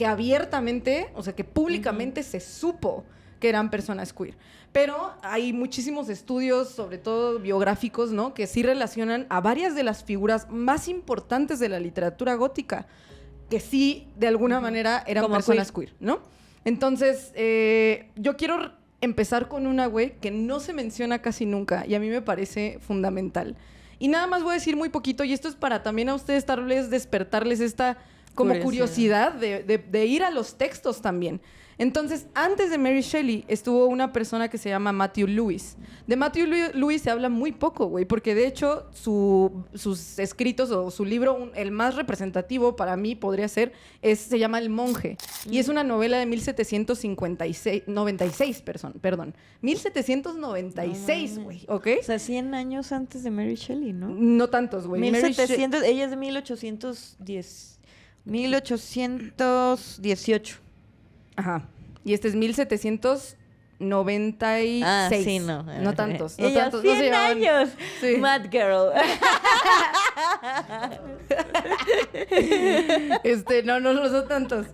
abiertamente, o sea, que públicamente se supo que eran personas queer. Pero hay muchísimos estudios, sobre todo biográficos, ¿no? Que sí relacionan a varias de las figuras más importantes de la literatura gótica, que sí, de alguna manera, eran como personas queer, ¿no? Entonces, yo quiero empezar con una, güey, que no se menciona casi nunca y a mí me parece fundamental. Y nada más voy a decir muy poquito, y esto es para también a ustedes tal vez despertarles esta como curiosidad de ir a los textos también. Entonces, antes de Mary Shelley estuvo una persona que se llama Matthew Lewis. De Matthew Lewis se habla muy poco, güey, porque de hecho sus escritos o su libro, el más representativo para mí podría ser, se llama El monje. Y es una novela de 1796, perdón. 1796, güey, ¿ok? O sea, 100 años antes de Mary Shelley, ¿no? No tantos, güey. 1700, ella es de 1818. Ajá. Y este es 1796. Ah, sí, no. No tantos. No Ella, tantos. 100 no se llevaban. años. Sí. Mad Girl. No son tantos.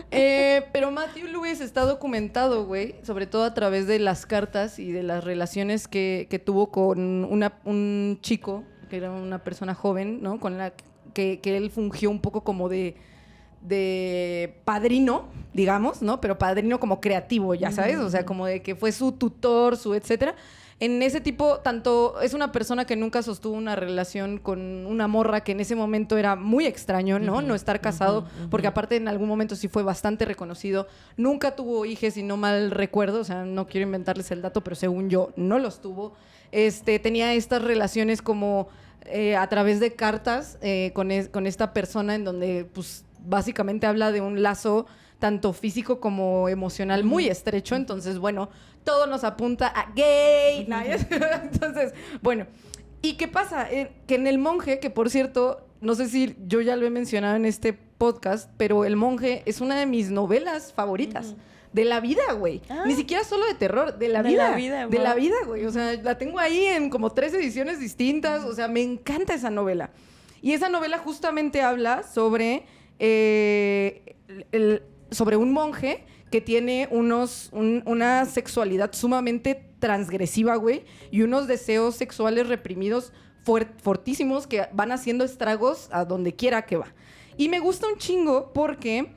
Pero Matthew Lewis está documentado, güey, sobre todo a través de las cartas y de las relaciones que tuvo con un chico, que era una persona joven, ¿no? Con la que él fungió un poco como de padrino, digamos, ¿no? Pero padrino como creativo, ya sabes, o sea, como de que fue su tutor, su etcétera. En ese tipo, tanto es una persona que nunca sostuvo una relación con una morra que en ese momento era muy extraño, ¿no? No estar casado, porque aparte en algún momento sí fue bastante reconocido. Nunca tuvo hijos, si no mal recuerdo, o sea, no quiero inventarles el dato, pero según yo, no los tuvo. Tenía estas relaciones como a través de cartas con esta persona en donde, pues, básicamente habla de un lazo tanto físico como emocional muy estrecho. Entonces, bueno, todo nos apunta a gay. Entonces, bueno, ¿y qué pasa? Que en El monje, que por cierto, no sé si yo ya lo he mencionado en este podcast, pero El monje es una de mis novelas favoritas. de la vida, güey. Ni siquiera solo de terror, de la vida. De la vida, güey. O sea, la tengo ahí en como 3 ediciones distintas. O sea, me encanta esa novela. Y esa novela justamente habla sobre, sobre un monje que tiene una sexualidad sumamente transgresiva, güey, y unos deseos sexuales reprimidos fortísimos que van haciendo estragos a donde quiera que va. Y me gusta un chingo porque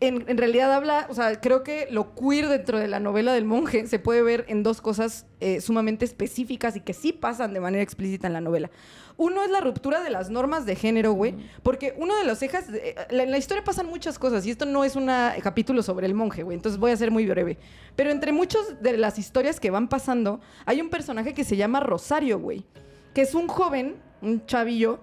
en realidad habla, o sea, creo que lo queer dentro de la novela del monje se puede ver en 2 cosas sumamente específicas y que sí pasan de manera explícita en la novela. Uno es la ruptura de las normas de género, güey, porque uno de los ejes... en la historia pasan muchas cosas y esto no es un capítulo sobre el monje, güey, entonces voy a ser muy breve. Pero entre muchas de las historias que van pasando, hay un personaje que se llama Rosario, güey, que es un joven, un chavillo,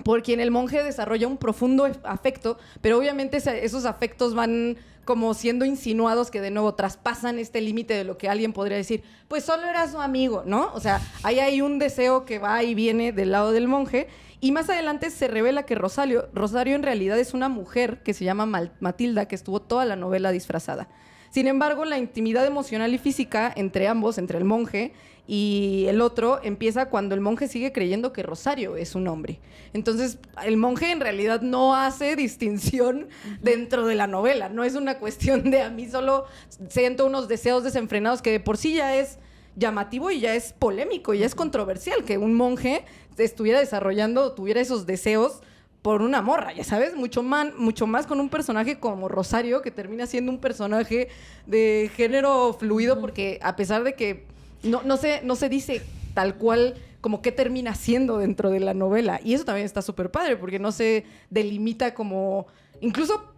por quien el monje desarrolla un profundo afecto, pero obviamente esos afectos van como siendo insinuados que de nuevo traspasan este límite de lo que alguien podría decir, pues solo era su amigo, ¿no? O sea, ahí hay un deseo que va y viene del lado del monje, y más adelante se revela que Rosario en realidad es una mujer que se llama Matilda, que estuvo toda la novela disfrazada. Sin embargo, la intimidad emocional y física entre ambos, entre el monje y el otro, empieza cuando el monje sigue creyendo que Rosario es un hombre. Entonces, el monje en realidad no hace distinción dentro de la novela. No es una cuestión de a mí solo siento unos deseos desenfrenados que de por sí ya es llamativo y ya es polémico y ya es controversial que un monje estuviera desarrollando, tuviera esos deseos por una morra, ya sabes, mucho más con un personaje como Rosario, que termina siendo un personaje de género fluido, porque a pesar de que no se dice tal cual como qué termina siendo dentro de la novela, y eso también está súper padre, porque no se delimita como... Incluso,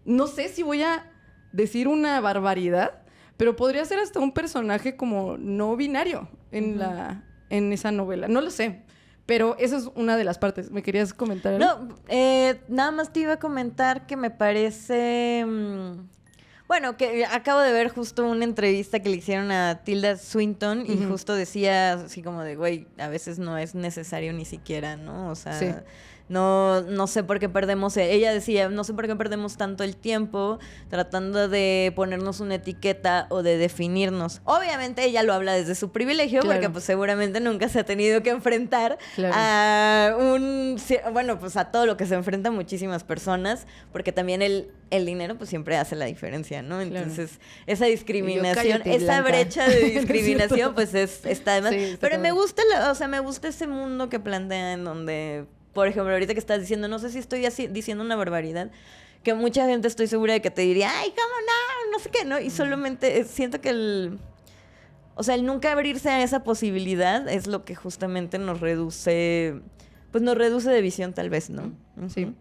no sé si voy a decir una barbaridad, pero podría ser hasta un personaje como no binario en esa novela, no lo sé. Pero esa es una de las partes. ¿Me querías comentar algo? No, nada más te iba a comentar que me parece... bueno, que acabo de ver justo una entrevista que le hicieron a Tilda Swinton y justo decía así como de, güey, a veces no es necesario ni siquiera, ¿no? O sea... Sí. No sé por qué perdemos, ella decía, no sé por qué perdemos tanto el tiempo tratando de ponernos una etiqueta o de definirnos. Obviamente ella lo habla desde su privilegio, claro, porque pues seguramente nunca se ha tenido que enfrentar a pues a todo lo que se enfrentan muchísimas personas, porque también el dinero pues siempre hace la diferencia, ¿no? Entonces, esa discriminación, esa brecha de discriminación pues está además. Sí, pero me gusta me gusta ese mundo que plantea en donde... Por ejemplo, ahorita que estás diciendo, no sé si estoy diciendo una barbaridad, que mucha gente estoy segura de que te diría, ay, cómo no sé qué, ¿no? Y solamente siento que el nunca abrirse a esa posibilidad es lo que justamente nos reduce de visión tal vez, ¿no? Sí.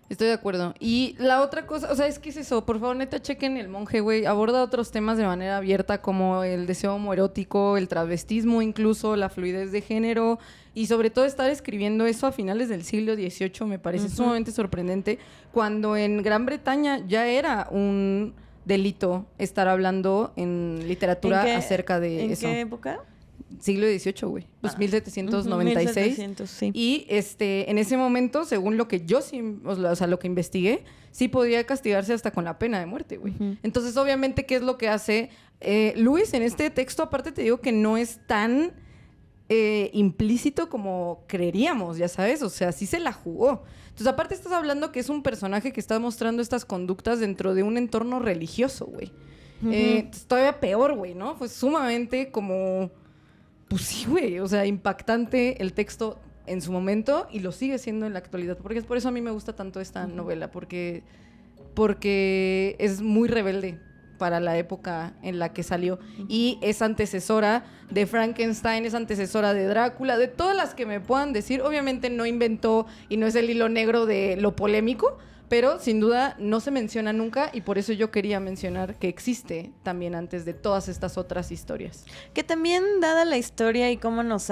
Estoy de acuerdo. Y la otra cosa, o sea, es que es eso, por favor, neta, chequen El monje, güey. Aborda otros temas de manera abierta como el deseo homoerótico, el travestismo incluso, la fluidez de género y sobre todo estar escribiendo eso a finales del siglo XVIII me parece sumamente sorprendente, cuando en Gran Bretaña ya era un delito estar hablando en literatura acerca de eso. ¿En qué época? Siglo XVIII, güey. Pues 1796. 1700, sí. Y en ese momento, según lo que yo sí, o sea, lo que investigué, sí podía castigarse hasta con la pena de muerte, güey. Entonces, obviamente, ¿qué es lo que hace Lewis en este texto? Aparte te digo que no es tan implícito como creeríamos, ya sabes. O sea, sí se la jugó. Entonces, aparte estás hablando que es un personaje que está mostrando estas conductas dentro de un entorno religioso, güey. Todavía peor, güey, ¿no? Fue sumamente como... Pues sí, güey, o sea, impactante el texto en su momento y lo sigue siendo en la actualidad. Porque es por eso a mí me gusta tanto esta novela, porque es muy rebelde para la época en la que salió. Y es antecesora de Frankenstein, es antecesora de Drácula, de todas las que me puedan decir. Obviamente no inventó y no es el hilo negro de lo polémico, pero sin duda no se menciona nunca y por eso yo quería mencionar que existe también antes de todas estas otras historias. Que también, dada la historia y cómo nos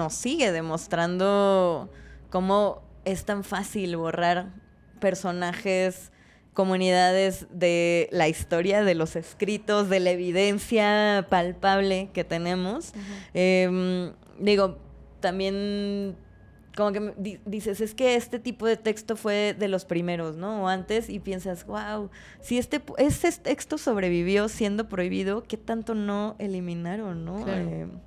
sigue demostrando cómo es tan fácil borrar personajes, comunidades de la historia, de los escritos, de la evidencia palpable que tenemos. Digo, también... como que dices, es que este tipo de texto fue de los primeros, ¿no? O antes, y piensas, wow, si este texto sobrevivió siendo prohibido, ¿qué tanto no eliminaron, no? Claro.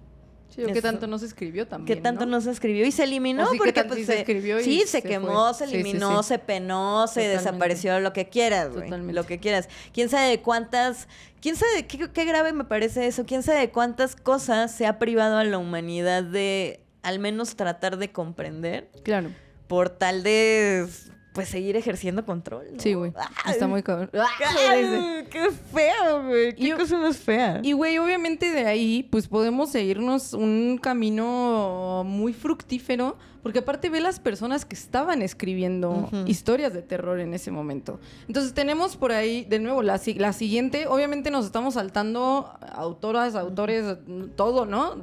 Sí, o qué tanto no se escribió también, ¿Qué tanto ¿no? no se escribió y se eliminó? O sí, porque qué tanto pues, sí se escribió y sí, se se quemó, fue. se Sí, sí, eliminó, sí. se penó, se Totalmente. desapareció, lo que quieras, güey. Totalmente. Lo que quieras. ¿Quién sabe de cuántas... ¿Quién sabe qué grave me parece eso? ¿Quién sabe de cuántas cosas se ha privado a la humanidad de al menos tratar de comprender Claro. por tal de... pues seguir ejerciendo control, ¿no? Sí, güey. Está muy cabrón. ¡Ay, qué feo, güey! ¡Qué cosa más fea! Y, güey, obviamente de ahí, pues podemos seguirnos un camino muy fructífero, porque aparte ve las personas que estaban escribiendo historias de terror en ese momento. Entonces tenemos por ahí, de nuevo, la siguiente, obviamente nos estamos saltando autoras, autores, todo, ¿no?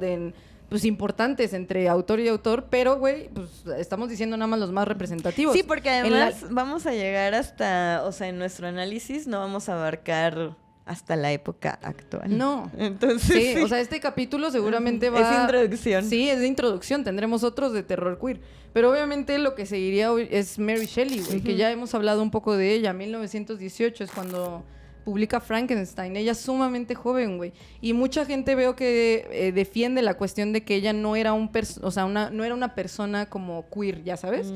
Pues importantes entre autor y autor, pero, güey, pues estamos diciendo nada más los más representativos. Sí, porque además vamos a llegar hasta, o sea, en nuestro análisis no vamos a abarcar hasta la época actual. No. Entonces, sí, o sea, este capítulo seguramente va... Es introducción. Sí, es de introducción. Tendremos otros de terror queer. Pero obviamente lo que seguiría hoy es Mary Shelley, güey, que ya hemos hablado un poco de ella. 1918 es cuando publica Frankenstein. Ella es sumamente joven, güey. Y mucha gente veo que defiende la cuestión de que ella no era no era una persona como queer, ya sabes.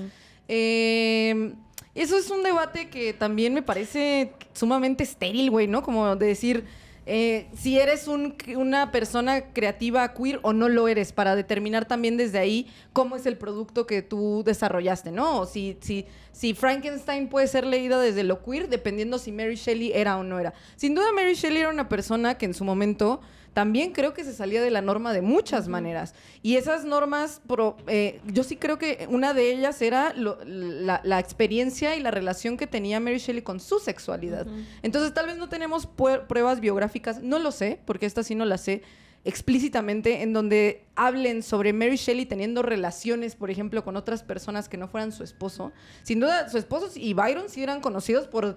Eso es un debate que también me parece sumamente estéril, güey, ¿no? Como de decir, si eres una persona creativa queer o no lo eres, para determinar también desde ahí cómo es el producto que tú desarrollaste, ¿no? O si Frankenstein puede ser leída desde lo queer, dependiendo si Mary Shelley era o no era. Sin duda, Mary Shelley era una persona que en su momento también creo que se salía de la norma de muchas maneras. Y esas normas, yo sí creo que una de ellas era la experiencia y la relación que tenía Mary Shelley con su sexualidad. Entonces, tal vez no tenemos pruebas biográficas, no lo sé, porque esta sí no la sé explícitamente, en donde hablen sobre Mary Shelley teniendo relaciones, por ejemplo, con otras personas que no fueran su esposo. Sin duda, su esposo y Byron sí eran conocidos por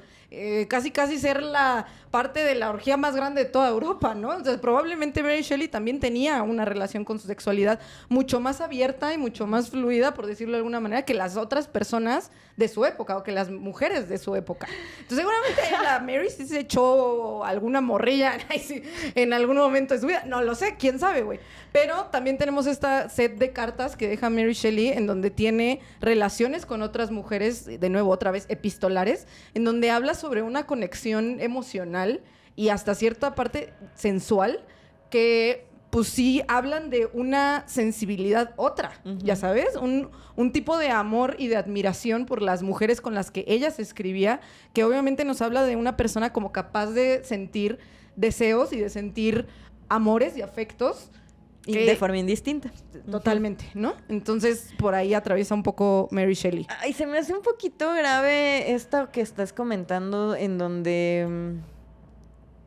casi ser la parte de la orgía más grande de toda Europa, ¿no? Entonces, probablemente Mary Shelley también tenía una relación con su sexualidad mucho más abierta y mucho más fluida, por decirlo de alguna manera, que las otras personas de su época o que las mujeres de su época. Entonces, seguramente la Mary sí se echó alguna morrilla en algún momento de su vida. No lo sé, quién sabe, güey. Pero también tenemos esta set de cartas que deja Mary Shelley, en donde tiene relaciones con otras mujeres, de nuevo, otra vez, epistolares, en donde habla sobre una conexión emocional y hasta cierta parte sensual que, pues sí, hablan de una sensibilidad otra, ya sabes, un tipo de amor y de admiración por las mujeres con las que ella se escribía, que obviamente nos habla de una persona como capaz de sentir deseos y de sentir amores y afectos. Y de forma indistinta. Totalmente, ¿no? Entonces, por ahí atraviesa un poco Mary Shelley. Ay, se me hace un poquito grave esto que estás comentando, en donde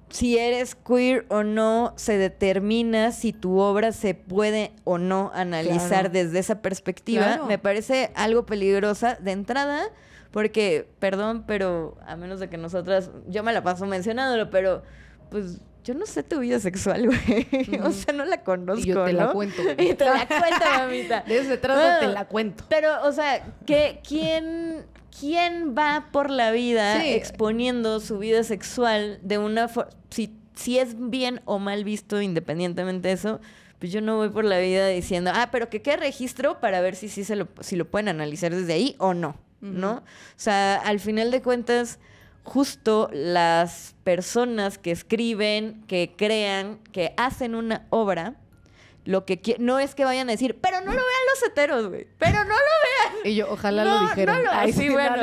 si eres queer o no, se determina si tu obra se puede o no analizar desde esa perspectiva. Claro. Me parece algo peligrosa de entrada, porque, perdón, pero a menos de que nosotras, yo me la paso mencionándolo, pero pues yo no sé tu vida sexual, güey. O sea, no la conozco, Y yo te ¿no? la cuento, güey. Y te la cuento, mamita. De eso se trata, te la cuento. Pero, o sea, ¿quién va por la vida exponiendo su vida sexual de una forma... Si es bien o mal visto, independientemente de eso, pues yo no voy por la vida diciendo, pero que quede registro para ver si lo pueden analizar desde ahí o no, ¿no? O sea, al final de cuentas, justo las personas que escriben, que crean, que hacen una obra, lo que no es que vayan a decir, pero no lo vean los heteros, güey. Pero no lo vean. Y yo, ojalá lo dijeran. Ay, sí, bueno.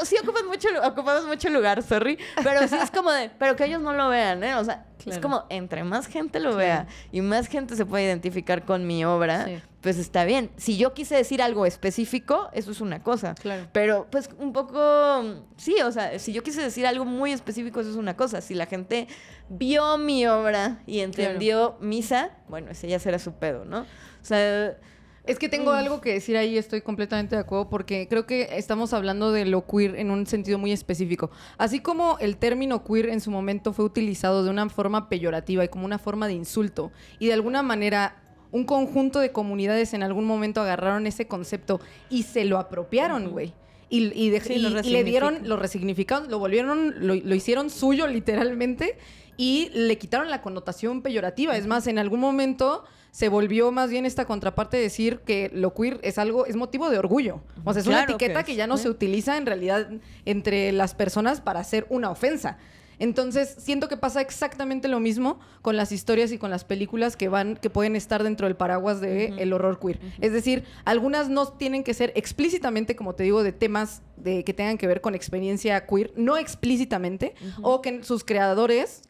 Sí ocupamos mucho lugar, sorry. Pero sí es como de, pero que ellos no lo vean, ¿eh? O sea, es como, entre más gente lo vea y más gente se puede identificar con mi obra, pues está bien. Si yo quise decir algo específico, eso es una cosa. Claro. Pero, pues, un poco... Sí, o sea, si yo quise decir algo muy específico, eso es una cosa. Si la gente vio mi obra y entendió misa, bueno, ese ya será su pedo, ¿no? O sea... Es que tengo algo que decir ahí, estoy completamente de acuerdo, porque creo que estamos hablando de lo queer en un sentido muy específico. Así como el término queer en su momento fue utilizado de una forma peyorativa y como una forma de insulto, y de alguna manera un conjunto de comunidades en algún momento agarraron ese concepto y se lo apropiaron, güey. Y le dieron, lo resignificaron, lo volvieron, lo hicieron suyo literalmente y le quitaron la connotación peyorativa. Es más, en algún momento se volvió más bien esta contraparte de decir que lo queer es motivo de orgullo. O sea, es una etiqueta que ya no se utiliza en realidad entre las personas para hacer una ofensa. Entonces, siento que pasa exactamente lo mismo con las historias y con las películas que pueden estar dentro del paraguas del horror queer. Es decir, algunas no tienen que ser explícitamente, como te digo, de temas que tengan que ver con experiencia queer, no explícitamente, o que sus creadores,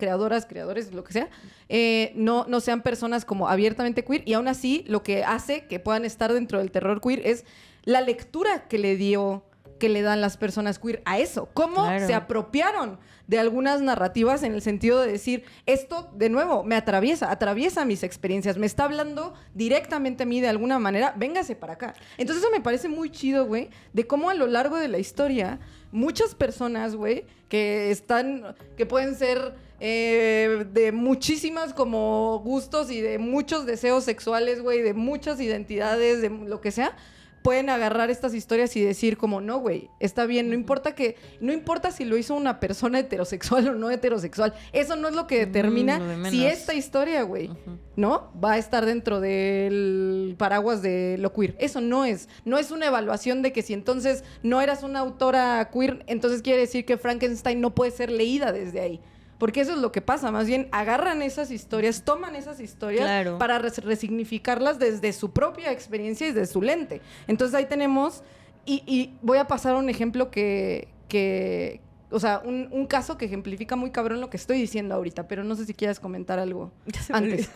lo que sea, no sean personas como abiertamente queer, y aún así lo que hace que puedan estar dentro del terror queer es la lectura que le dan las personas queer a eso. ¿Cómo se apropiaron de algunas narrativas en el sentido de decir, esto, de nuevo, me atraviesa mis experiencias, me está hablando directamente a mí de alguna manera, véngase para acá. Entonces eso me parece muy chido, güey, de cómo a lo largo de la historia, muchas personas, güey, que pueden ser de muchísimas como gustos y de muchos deseos sexuales, güey, de muchas identidades, de lo que sea, pueden agarrar estas historias y decir como, no, güey, está bien, no importa si lo hizo una persona heterosexual o no heterosexual, eso no es lo que determina si esta historia, güey, ¿no? Va a estar dentro del paraguas de lo queer. Eso no es una evaluación de que si entonces no eras una autora queer, entonces quiere decir que Frankenstein no puede ser leída desde ahí. Porque eso es lo que pasa, más bien agarran esas historias, toman esas historias para resignificarlas desde su propia experiencia y desde su lente. Entonces ahí tenemos, y voy a pasar un ejemplo o sea, un caso que ejemplifica muy cabrón lo que estoy diciendo ahorita, pero no sé si quieras comentar algo antes.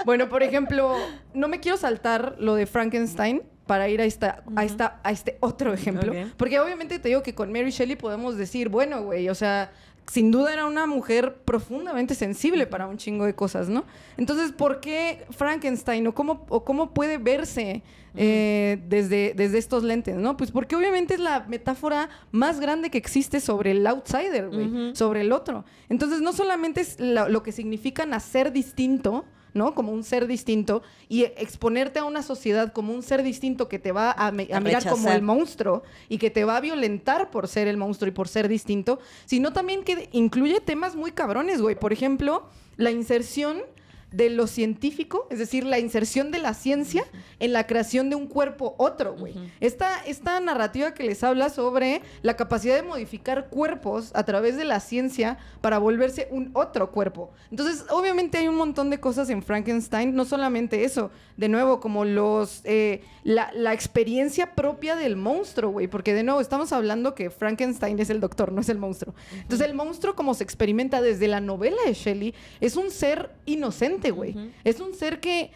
Bueno, por ejemplo, no me quiero saltar lo de Frankenstein para ir a este otro ejemplo. Porque obviamente te digo que con Mary Shelley podemos decir, bueno, güey, o sea, sin duda era una mujer profundamente sensible para un chingo de cosas, ¿no? Entonces, ¿por qué Frankenstein? ¿O cómo puede verse desde estos lentes, ¿no? Pues porque obviamente es la metáfora más grande que existe sobre el outsider, güey, sobre el otro. Entonces, no solamente es lo que significa nacer distinto, ¿no? Como un ser distinto, y exponerte a una sociedad como un ser distinto que te va a mirar como el monstruo y que te va a violentar por ser el monstruo y por ser distinto, sino también que incluye temas muy cabrones, güey. Por ejemplo, la inserción de lo científico, es decir, la inserción de la ciencia en la creación de un cuerpo otro, güey. Esta narrativa que les habla sobre la capacidad de modificar cuerpos a través de la ciencia para volverse un otro cuerpo. Entonces, obviamente hay un montón de cosas en Frankenstein, no solamente eso, de nuevo, como la experiencia propia del monstruo, güey, porque de nuevo estamos hablando que Frankenstein es el doctor, no es el monstruo. Entonces, el monstruo, como se experimenta desde la novela de Shelley, es un ser inocente, güey. Es un ser que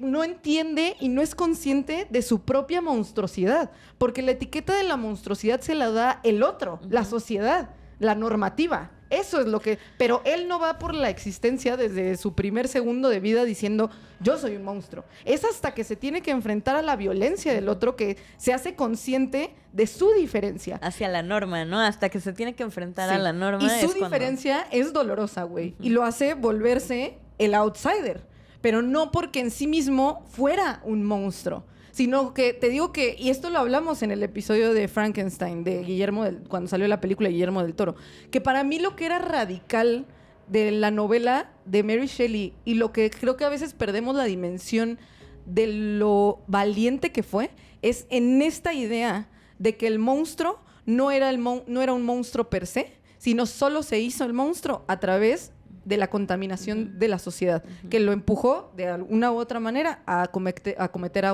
no entiende y no es consciente de su propia monstruosidad, porque la etiqueta de la monstruosidad se la da el otro, la sociedad, la normativa. Eso es lo que... Pero él no va por la existencia desde su primer segundo de vida diciendo, yo soy un monstruo. Es hasta que se tiene que enfrentar a la violencia del otro que se hace consciente de su diferencia. Hacia la norma, ¿no? Hasta que se tiene que enfrentar a la norma. Y su diferencia es dolorosa, güey. Y lo hace volverse el outsider. Pero no porque en sí mismo fuera un monstruo, sino que te digo que, y esto lo hablamos en el episodio de Frankenstein, de cuando salió la película de Guillermo del Toro, que para mí lo que era radical de la novela de Mary Shelley y lo que creo que a veces perdemos la dimensión de lo valiente que fue, es en esta idea de que el monstruo no era un monstruo per se, sino solo se hizo el monstruo a través de la contaminación de la sociedad, que lo empujó de alguna u otra manera a cometer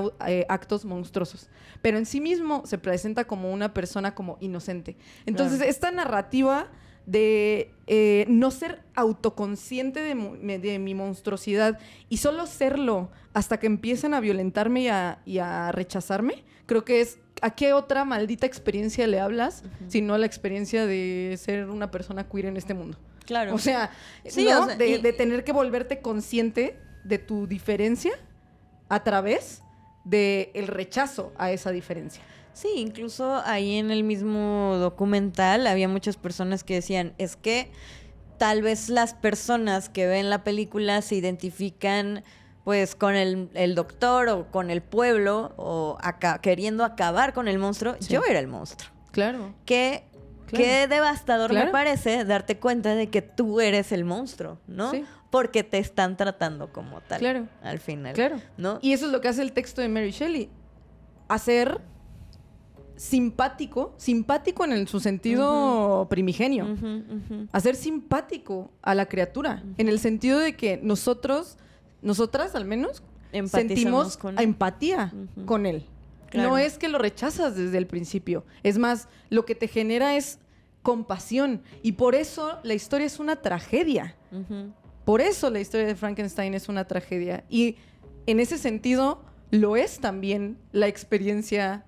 actos monstruosos. Pero en sí mismo se presenta como una persona como inocente. Entonces, esta narrativa de no ser autoconsciente de mi monstruosidad y solo serlo hasta que empiecen a violentarme y a rechazarme, creo que es ¿a qué otra maldita experiencia le hablas sino a la experiencia de ser una persona queer en este mundo? Claro. O sea, sí, ¿no? O sea, de tener que volverte consciente de tu diferencia a través del rechazo a esa diferencia. Sí, incluso ahí en el mismo documental había muchas personas que decían, es que tal vez las personas que ven la película se identifican pues con el doctor o con el pueblo o queriendo acabar con el monstruo, yo era el monstruo. Claro. Qué devastador me parece darte cuenta de que tú eres el monstruo, ¿no? Sí. Porque te están tratando como tal. Claro. Al final. Claro. ¿No? Y eso es lo que hace el texto de Mary Shelley. Hacer simpático en su sentido primigenio. Hacer simpático a la criatura. En el sentido de que nosotras al menos, sentimos con él. Empatía con él. Claro. No es que lo rechazas desde el principio. Es más, lo que te genera es compasión. Y por eso la historia es una tragedia. Por eso la historia de Frankenstein es una tragedia. Y en ese sentido, lo es también la experiencia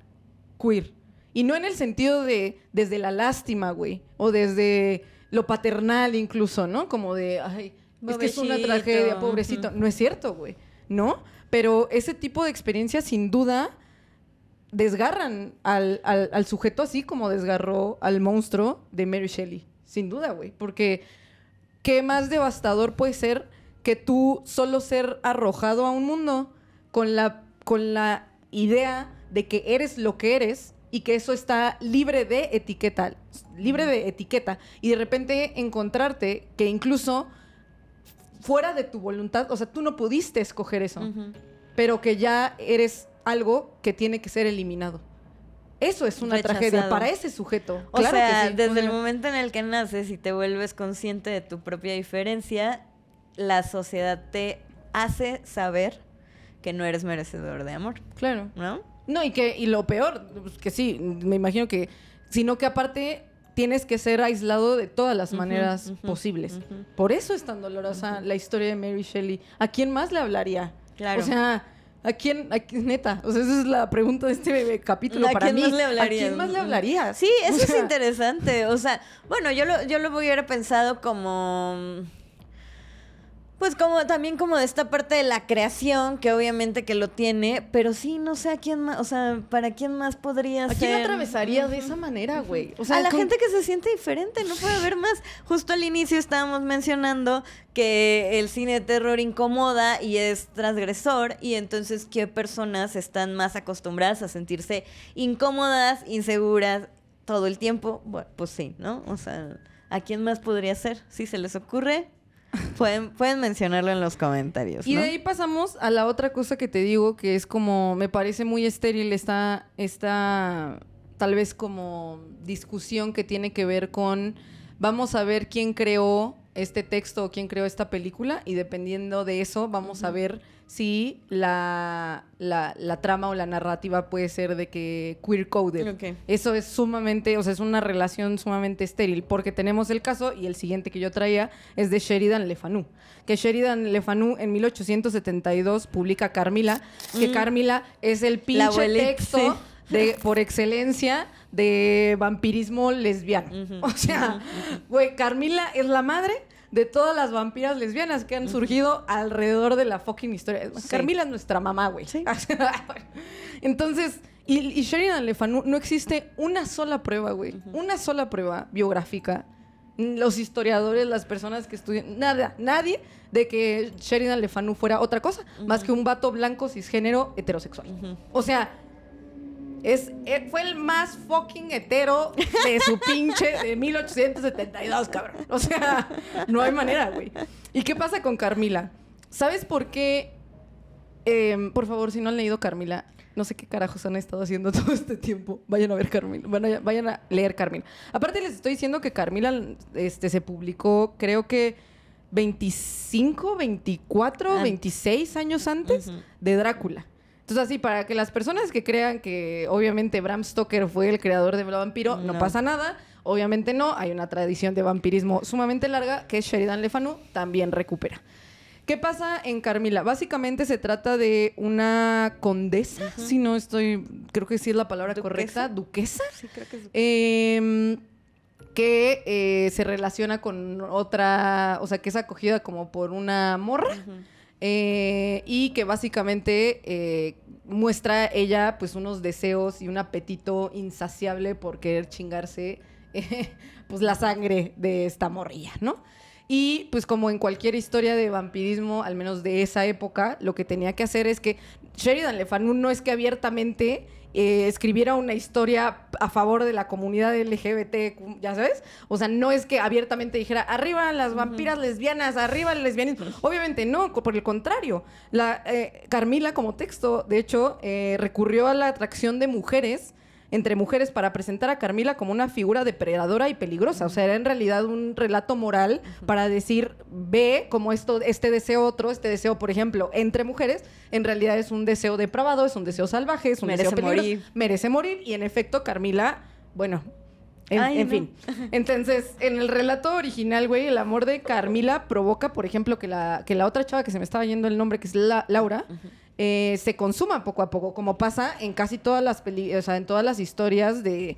queer. Y no en el sentido de desde la lástima, güey. O desde lo paternal incluso, ¿no? Como de, ay, es que es una tragedia, pobrecito. No es cierto, güey. ¿No? Pero ese tipo de experiencias, sin duda, desgarran al sujeto así como desgarró al monstruo de Mary Shelley. Sin duda, güey. Porque ¿qué más devastador puede ser que tú solo ser arrojado a un mundo con la idea de que eres lo que eres y que eso está libre de etiqueta, y de repente encontrarte que incluso fuera de tu voluntad, o sea, tú no pudiste escoger eso, pero que ya eres algo que tiene que ser eliminado? Eso es una tragedia para ese sujeto. O claro sea, que sí. desde el momento en el que naces y te vuelves consciente de tu propia diferencia, la sociedad te hace saber que no eres merecedor de amor. Claro. ¿No? No, y lo peor, pues, que sí, me imagino que, sino que aparte tienes que ser aislado de todas las maneras posibles. Por eso es tan dolorosa la historia de Mary Shelley. ¿A quién más le hablaría? Claro. O sea, ¿a quién, neta? O sea, esa es la pregunta de este capítulo para mí. ¿A quién más le hablarías? ¿A quién más le hablarías? Sí, eso es interesante. O sea, bueno, yo lo hubiera pensado como... Pues como también como de esta parte de la creación, que obviamente que lo tiene, pero sí, no sé a quién más, o sea, ¿para quién más podría ser? ¿A quién la atravesaría de esa manera, güey? O sea, a la gente que se siente diferente, no puede haber más. Justo al inicio estábamos mencionando que el cine de terror incomoda y es transgresor, y entonces ¿qué personas están más acostumbradas a sentirse incómodas, inseguras todo el tiempo? Bueno, pues sí, ¿no? O sea, ¿a quién más podría ser? Si se les ocurre... Pueden mencionarlo en los comentarios, ¿no? Y de ahí pasamos a la otra cosa que te digo, que es como, me parece muy estéril esta tal vez como discusión que tiene que ver con, vamos a ver quién creó este texto o quién creó esta película, y dependiendo de eso vamos a ver si la trama o la narrativa puede ser de que queer coded. Okay. Eso es sumamente, o sea, es una relación sumamente estéril, porque tenemos el caso, y el siguiente que yo traía es de Sheridan Le Fanu, que Sheridan Le Fanu en 1872 publica Carmila, que Carmila es el pinche texto por excelencia de vampirismo lesbiano. O sea, güey, Carmila es la madre de todas las vampiras lesbianas que han surgido alrededor de la fucking historia. Sí. Carmila es nuestra mamá, güey. Sí. Entonces, y Sheridan Le Fanu, no existe una sola prueba, güey. Una sola prueba biográfica. Los historiadores, las personas que estudian, nadie de que Sheridan Le Fanu fuera otra cosa más que un vato blanco cisgénero heterosexual. O sea, fue el más fucking hetero de su pinche de 1872, cabrón. O sea, no hay manera, güey. ¿Y qué pasa con Carmila? ¿Sabes por qué? Por favor, si no han leído Carmila, no sé qué carajos han estado haciendo todo este tiempo. Vayan a ver Carmila. Vayan a leer Carmila. Aparte, les estoy diciendo que Carmila se publicó, creo que 25, 24, 26 años antes de Drácula. Entonces, así, para que las personas que crean que obviamente Bram Stoker fue el creador del vampiro, no pasa nada. Obviamente no. Hay una tradición de vampirismo sumamente larga que Sheridan Le Fanu también recupera. ¿Qué pasa en Carmila? Básicamente se trata de una condesa, si no estoy... Creo que sí es la palabra correcta. ¿Duquesa? Sí, creo que sí. Que se relaciona con otra... O sea, que es acogida como por una morra. Y que básicamente muestra ella pues unos deseos y un apetito insaciable por querer chingarse pues la sangre de esta morrilla, ¿no? Y pues como en cualquier historia de vampirismo, al menos de esa época, lo que tenía que hacer es que Sheridan Le Fanu no es que abiertamente escribiera una historia a favor de la comunidad LGBT, ya sabes. O sea, no es que abiertamente dijera, arriba las vampiras lesbianas, arriba el lesbianismo. Obviamente no, por el contrario. Carmila, como texto, de hecho, recurrió a la atracción de mujeres entre mujeres para presentar a Carmila como una figura depredadora y peligrosa. O sea, era en realidad un relato moral para decir, ve como este deseo, por ejemplo, entre mujeres, en realidad es un deseo depravado, es un deseo salvaje, es un deseo peligroso. Merece morir. Y en efecto, Carmila, bueno, en fin. Entonces, en el relato original, güey, el amor de Carmila provoca, por ejemplo, que la otra chava que se me estaba yendo el nombre, que es Laura, se consuma poco a poco, como pasa en casi todas las en todas las historias de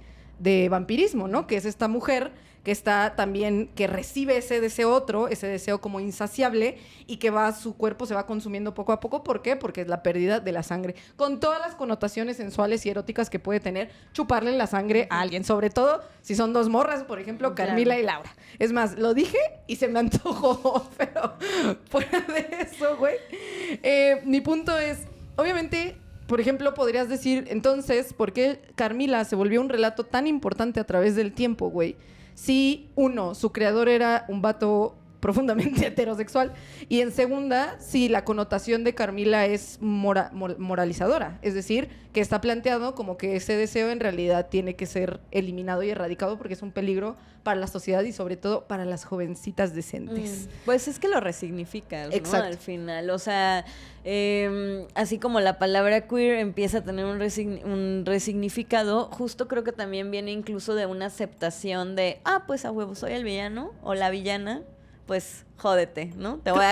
vampirismo, ¿no? Que es esta mujer que está también, que recibe ese deseo como insaciable y que su cuerpo se va consumiendo poco a poco. ¿Por qué? Porque es la pérdida de la sangre. Con todas las connotaciones sensuales y eróticas que puede tener chuparle la sangre a alguien. Sobre todo si son dos morras, por ejemplo, Carmila y Laura. Es más, lo dije y se me antojó, pero fuera de eso, güey. Mi punto es, obviamente, por ejemplo, podrías decir, entonces, ¿por qué Carmila se volvió un relato tan importante a través del tiempo, güey? Si, uno, su creador era un vato profundamente heterosexual, y en segunda, si la connotación de Carmila es moralizadora, es decir, que está planteado como que ese deseo en realidad tiene que ser eliminado y erradicado porque es un peligro para la sociedad y sobre todo para las jovencitas decentes. Pues es que lo resignificas, ¿no? Exacto. Al final, o sea, así como la palabra queer empieza a tener un resignificado, justo creo que también viene incluso de una aceptación de, pues a huevo, soy el villano o la villana, pues jódete, ¿no? Te voy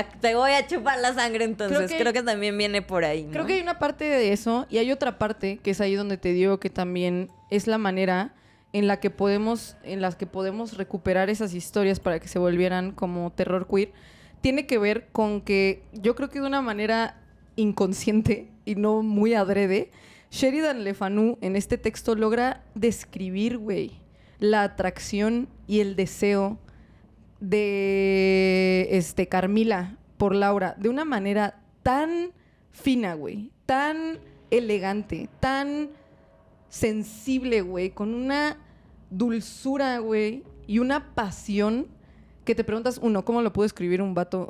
a chupar la sangre, entonces. Creo que también viene por ahí, ¿no? Creo que hay una parte de eso y hay otra parte que es ahí donde te digo que también es la manera en las que podemos recuperar esas historias para que se volvieran como terror queer. Tiene que ver con que yo creo que de una manera inconsciente y no muy adrede, Sheridan Le Fanu en este texto logra describir, güey, la atracción y el deseo de Carmila por Laura de una manera tan fina, güey, tan elegante, tan sensible, güey, con una dulzura, güey, y una pasión que te preguntas, uno, ¿cómo lo pudo escribir un vato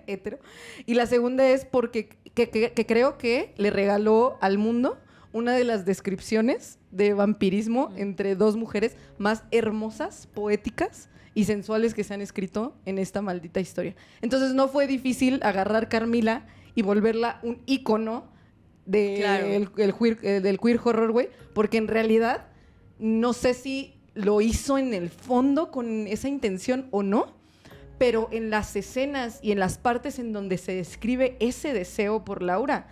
hetero? Y la segunda es porque que creo que le regaló al mundo una de las descripciones de vampirismo entre dos mujeres más hermosas, poéticas y sensuales que se han escrito en esta maldita historia. Entonces no fue difícil agarrar Carmila y volverla un ícono del queer horror, güey, porque en realidad no sé si lo hizo en el fondo con esa intención o no, pero en las escenas y en las partes en donde se describe ese deseo por Laura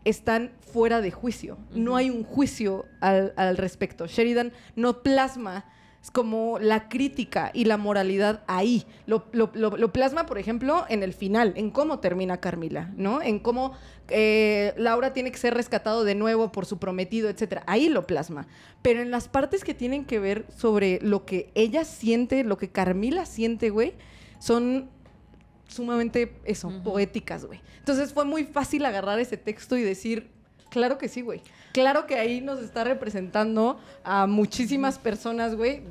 están fuera de juicio. No hay un juicio al respecto. Sheridan no plasma como la crítica y la moralidad ahí. Lo plasma, por ejemplo, en el final, en cómo termina Carmila, ¿no? En cómo Laura tiene que ser rescatado de nuevo por su prometido, etcétera. Ahí lo plasma. Pero en las partes que tienen que ver sobre lo que ella siente, lo que Carmila siente, güey, son sumamente, poéticas, güey. Entonces fue muy fácil agarrar ese texto y decir, claro que sí, güey. Claro que ahí nos está representando a muchísimas personas, güey,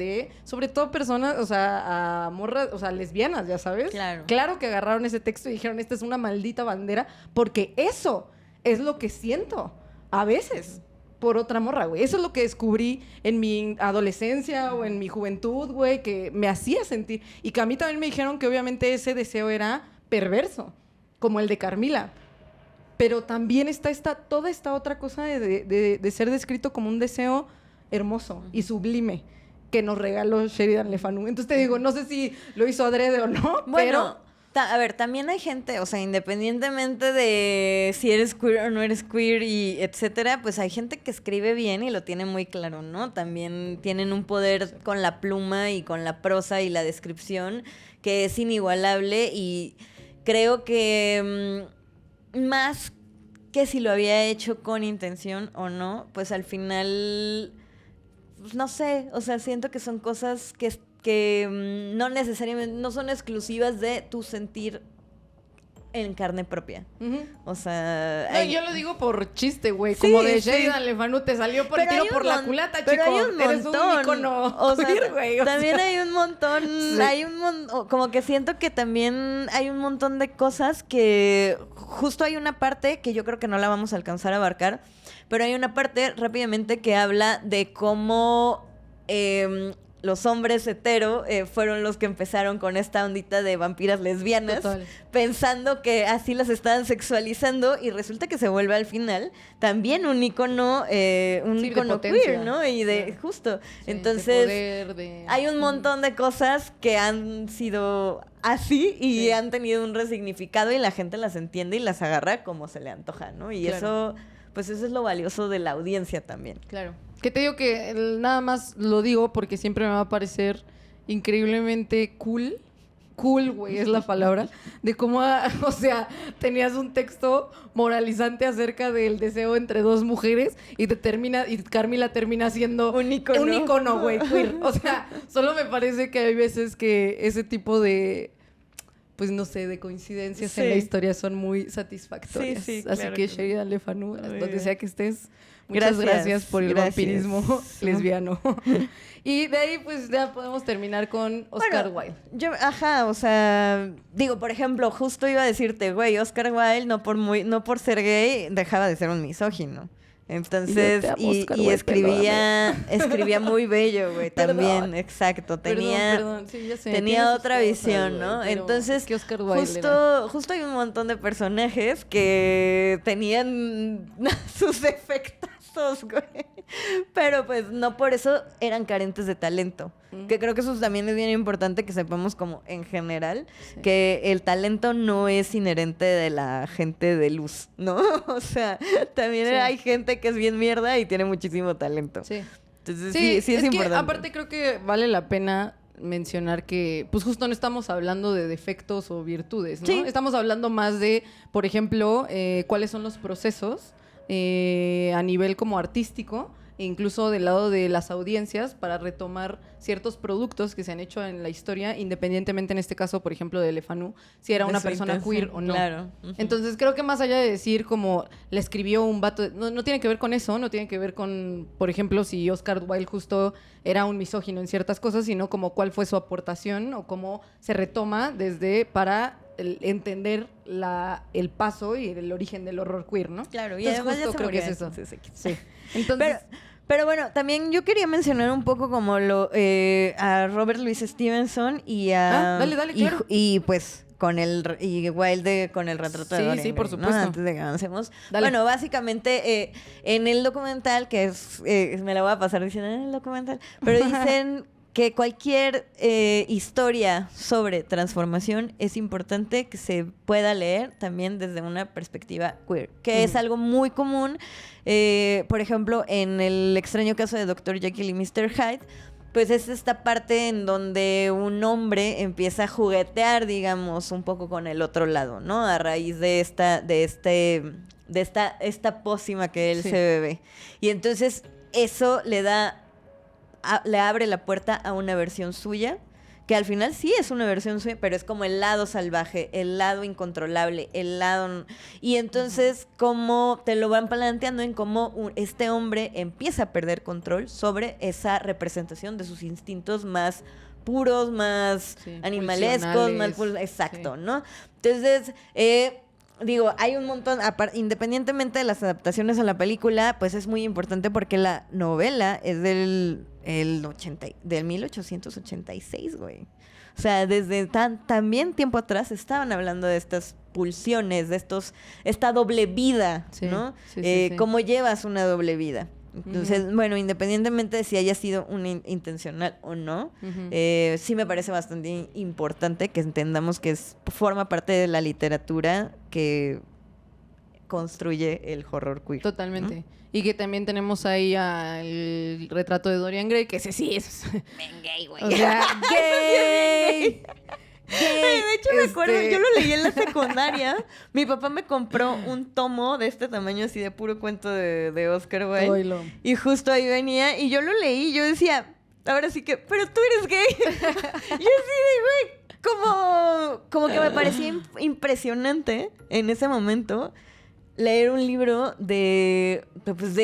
sobre todo personas, o sea, a morras, o sea, lesbianas, ya sabes. Claro que agarraron ese texto y dijeron, esta es una maldita bandera, porque eso es lo que siento a veces por otra morra, güey. Eso es lo que descubrí en mi adolescencia o en mi juventud, güey, que me hacía sentir. Y que a mí también me dijeron que obviamente ese deseo era perverso, como el de Carmila. Pero también está toda esta otra cosa de ser descrito como un deseo hermoso y sublime que nos regaló Sheridan Le Fanu. Entonces te digo, no sé si lo hizo adrede o no, bueno, a ver, también hay gente, o sea, independientemente de si eres queer o no eres queer y etcétera, pues hay gente que escribe bien y lo tiene muy claro, ¿no? También tienen un poder con la pluma y con la prosa y la descripción que es inigualable y creo que más que si lo había hecho con intención o no, pues al final, pues no sé, o sea, siento que son cosas que no necesariamente, no son exclusivas de tu sentir en carne propia. O sea... No, yo lo digo por chiste, güey. Como de Sheridan Le Fanu te salió por el tiro por la culata, chico. Pero hay un montón. Eres un ícono o sea, queer, güey. También hay un montón... Hay como que siento que también hay un montón de cosas que... Justo hay una parte que yo creo que no la vamos a alcanzar a abarcar, pero hay una parte rápidamente que habla de cómo... los hombres hetero fueron los que empezaron con esta ondita de vampiras lesbianas. Total. Pensando que así las estaban sexualizando y resulta que se vuelve al final también un ícono queer, ¿no? Y de justo. Sí, entonces de poder, hay un montón de cosas que han sido así y han tenido un resignificado y la gente las entiende y las agarra como se le antoja, ¿no? Y eso, pues eso es lo valioso de la audiencia también. Claro. Que te digo que nada más lo digo porque siempre me va a parecer increíblemente cool, güey, es la palabra, de cómo, o sea, tenías un texto moralizante acerca del deseo entre dos mujeres y Carmila termina siendo un icono, güey, queer. O sea, solo me parece que hay veces que ese tipo de... pues no sé, de coincidencias en la historia son muy satisfactorias. Sí, así claro que Sheridan Le Fanu, donde sea que estés, muchas gracias por el vampirismo lesbiano. Y de ahí pues ya podemos terminar con Oscar Wilde. O sea, digo, por ejemplo, justo iba a decirte, güey, Oscar Wilde no por ser gay dejaba de ser un misógino. Entonces, y escribía muy bello, güey, también, exacto. Tenía sí, ya sé, tenía otra visión, ¿no? Wey, entonces, ¿qué Oscar Wilde justo hay un montón de personajes que tenían sus defectazos, güey. Pero pues no por eso eran carentes de talento. Que creo que eso también es bien importante que sepamos como en general, que el talento no es inherente de la gente de luz, ¿no? O sea, también hay gente que es bien mierda y tiene muchísimo talento. Sí. Entonces sí es importante. Que, aparte creo que vale la pena mencionar que pues justo no estamos hablando de defectos o virtudes, ¿no? Sí. Estamos hablando más de, por ejemplo, cuáles son los procesos a nivel como artístico e incluso del lado de las audiencias para retomar ciertos productos que se han hecho en la historia, independientemente en este caso, por ejemplo, de Le Fanu, si era una persona queer o no. Claro. Entonces creo que más allá de decir como le escribió un vato, no tiene que ver con eso, no tiene que ver con, por ejemplo, si Oscar Wilde justo era un misógino en ciertas cosas, sino como cuál fue su aportación o cómo se retoma para entender el paso y el origen del horror queer, ¿no? Claro, y entonces además justo creo que es eso. Sí. Entonces, pero bueno, también yo quería mencionar un poco como a Robert Louis Stevenson y a... dale, claro. Y pues y Wilde con el retrato de Dorian Gray, por supuesto. ¿no? Antes de que avancemos. Dale. Bueno, básicamente en el documental, que es... me la voy a pasar diciendo en el documental, pero dicen... que cualquier historia sobre transformación es importante que se pueda leer también desde una perspectiva queer, que es algo muy común, por ejemplo, en el extraño caso de Dr. Jekyll y Mr. Hyde, pues es esta parte en donde un hombre empieza a juguetear, digamos, un poco con el otro lado, ¿no? A raíz de esta pócima que él se bebe. Y entonces eso le abre la puerta a una versión suya, que al final sí es una versión suya, pero es como el lado salvaje, el lado incontrolable, el lado... Y entonces, como te lo van planteando en cómo este hombre empieza a perder control sobre esa representación de sus instintos más puros, más animalescos, más... Exacto, ¿no? Entonces... digo, hay un montón, independientemente de las adaptaciones a la película, pues es muy importante porque la novela es del 1886, güey. O sea, desde también tiempo atrás estaban hablando de estas pulsiones, de esta doble vida, ¿no? Cómo llevas una doble vida. Entonces, bueno, independientemente de si haya sido intencional o no, sí me parece bastante importante que entendamos que forma parte de la literatura que construye el horror queer. Totalmente. ¿No? Y que también tenemos ahí el retrato de Dorian Gray, que ese sí es... Ben gay, güey. O sea, gay. De hecho, me acuerdo, yo lo leí en la secundaria. Mi papá me compró un tomo de este tamaño, así de puro cuento de Oscar Wilde. Y justo ahí venía, y yo lo leí, y yo decía, ahora sí que, pero tú eres gay. Yo así de, güey, como que me parecía impresionante en ese momento leer un libro de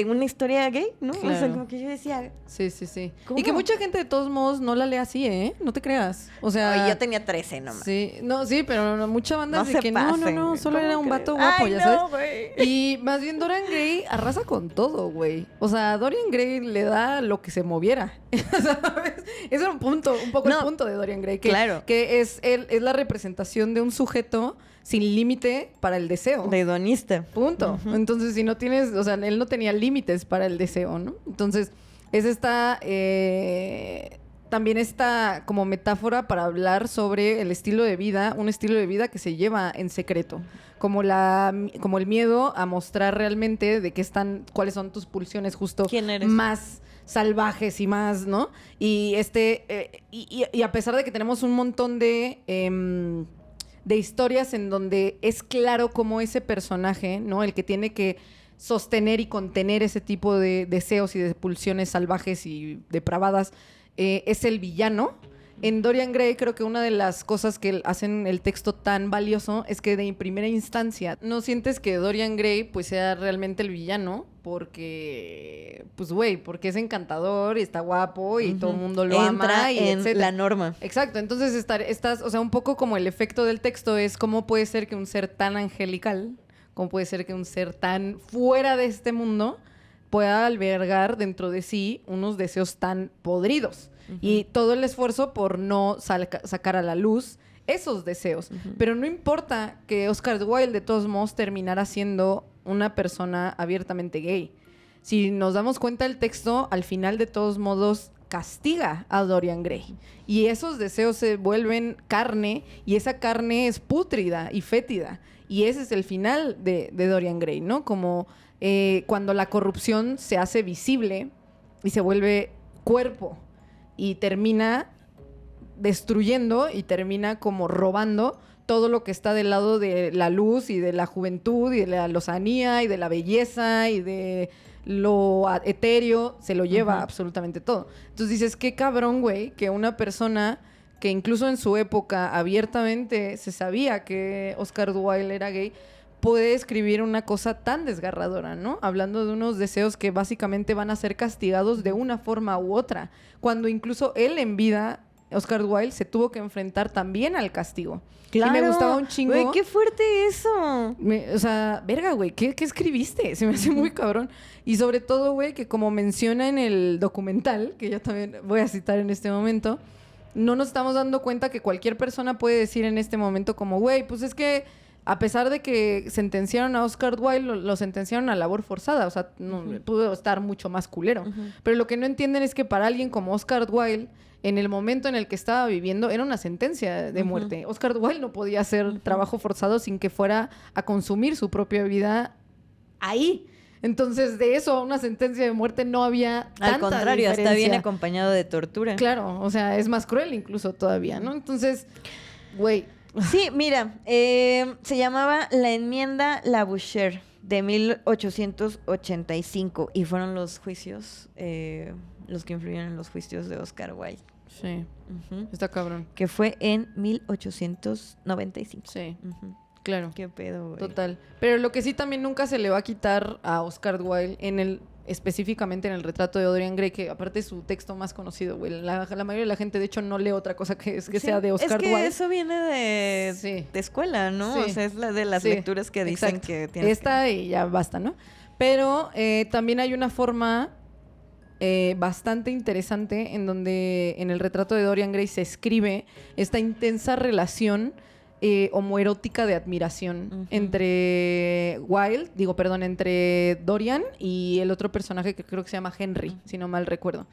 una historia gay, ¿no? Claro. O sea, como que yo decía... Sí, sí, sí. ¿Cómo? Y que mucha gente de todos modos no la lee así, ¿eh? No te creas. O sea... Ay, yo tenía 13 nomás. Sí, no, sí, pero mucha banda No es de se que pasen, no, güey. solo ¿Cómo era un crees? vato guapo, Ay, ya no, sabes. güey. Y más bien Dorian Gray arrasa con todo, güey. O sea, Dorian Gray le da lo que se moviera. ¿Sabes? Ese era un poco el punto de Dorian Gray. Que, claro. Que es la representación de un sujeto sin límite para el deseo. De hedonista. Punto. Ujú. Entonces, si no tienes, o sea, él no tenía límites para el deseo, ¿no? Entonces, es también esta como metáfora para hablar sobre el estilo de vida, un estilo de vida que se lleva en secreto, como el miedo a mostrar realmente de qué cuáles son tus pulsiones justo ¿Quién eres? más salvajes y más, ¿no? Y y a pesar de que tenemos un montón de historias en donde es claro cómo ese personaje, ¿no? El que tiene que sostener y contener ese tipo de deseos y de pulsiones salvajes y depravadas, es el villano. En Dorian Gray creo que una de las cosas que hacen el texto tan valioso es que de primera instancia no sientes que Dorian Gray pues sea realmente el villano porque es encantador y está guapo y todo el mundo lo Entra ama y en etcétera. la norma. Exacto, entonces estás, o sea, un poco como el efecto del texto es cómo puede ser que un ser tan angelical, cómo puede ser que un ser tan fuera de este mundo pueda albergar dentro de sí unos deseos tan podridos. Y todo el esfuerzo por no sacar a la luz esos deseos. Pero no importa que Oscar Wilde de todos modos terminara siendo una persona abiertamente gay. Si nos damos cuenta, el texto al final de todos modos castiga a Dorian Gray. Y esos deseos se vuelven carne y esa carne es pútrida y fétida. Y ese es el final de Dorian Gray, ¿no? Como cuando la corrupción se hace visible y se vuelve cuerpo y termina destruyendo y termina como robando todo lo que está del lado de la luz y de la juventud y de la lozanía y de la belleza y de lo etéreo, se lo lleva absolutamente todo. Entonces dices, qué cabrón, güey, que una persona que incluso en su época abiertamente se sabía que Oscar Wilde era gay, puede escribir una cosa tan desgarradora, ¿no? Hablando de unos deseos que básicamente van a ser castigados de una forma u otra. Cuando incluso él en vida, Oscar Wilde, se tuvo que enfrentar también al castigo. Claro. Y me gustaba un chingo. Güey, qué fuerte eso. O sea, verga, güey, ¿qué escribiste? Se me hace muy cabrón. Y sobre todo, güey, que como menciona en el documental, que yo también voy a citar en este momento, no nos estamos dando cuenta que cualquier persona puede decir en este momento como, güey, pues es que a pesar de que sentenciaron a Oscar Wilde, lo sentenciaron a labor forzada. O sea, no, pudo estar mucho más culero. Pero lo que no entienden es que para alguien como Oscar Wilde, en el momento en el que estaba viviendo, era una sentencia de muerte. Oscar Wilde no podía hacer trabajo forzado sin que fuera a consumir su propia vida ahí. Entonces, de eso a una sentencia de muerte no había tanta Al contrario, diferencia. está bien acompañado de tortura. Claro, o sea, es más cruel incluso todavía, ¿no? Entonces, güey... Sí, mira, se llamaba la enmienda Labouchere de 1885 y fueron los juicios, los que influyeron en los juicios de Oscar Wilde. Sí, está cabrón. Que fue en 1895. Sí, claro. Qué pedo, güey. Total. Pero lo que sí también nunca se le va a quitar a Oscar Wilde específicamente en el retrato de Dorian Gray, que aparte es su texto más conocido, güey. La mayoría de la gente, de hecho, no lee otra cosa que sea de Oscar Wilde. Es que eso viene de escuela, ¿no? Sí. O sea, es la de las lecturas que dicen exacto. que tienes Esta y ya basta, ¿no? Pero también hay una forma bastante interesante en donde en el retrato de Dorian Gray se escribe esta intensa relación homoerótica de admiración entre entre Dorian y el otro personaje que creo que se llama Henry, si no mal recuerdo.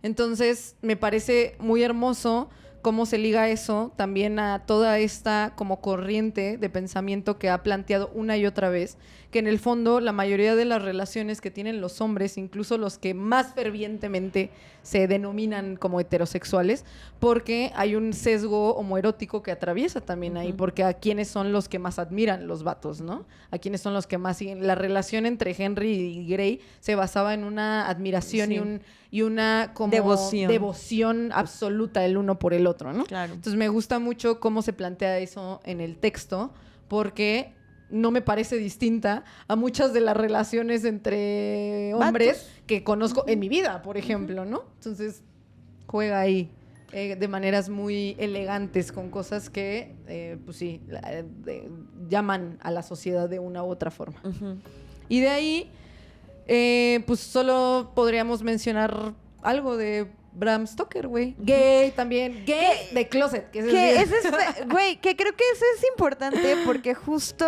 Entonces, me parece muy hermoso cómo se liga eso también a toda esta como corriente de pensamiento que ha planteado una y otra vez, que en el fondo la mayoría de las relaciones que tienen los hombres, incluso los que más fervientemente se denominan como heterosexuales, porque hay un sesgo homoerótico que atraviesa también ahí, porque a quiénes son los que más admiran los vatos, ¿no? A quiénes son los que más siguen. La relación entre Henry y Grey se basaba en una admiración y una como devoción absoluta el uno por el otro, ¿no? Claro. Entonces me gusta mucho cómo se plantea eso en el texto, porque no me parece distinta a muchas de las relaciones entre hombres ¿Vatos? que conozco en mi vida, por ejemplo, ¿no? Entonces juega ahí de maneras muy elegantes con cosas que, pues sí, llaman a la sociedad de una u otra forma. Y de ahí, pues solo podríamos mencionar algo de Bram Stoker, güey. Gay también. Gay de closet. Que Güey, que creo que eso es importante porque justo...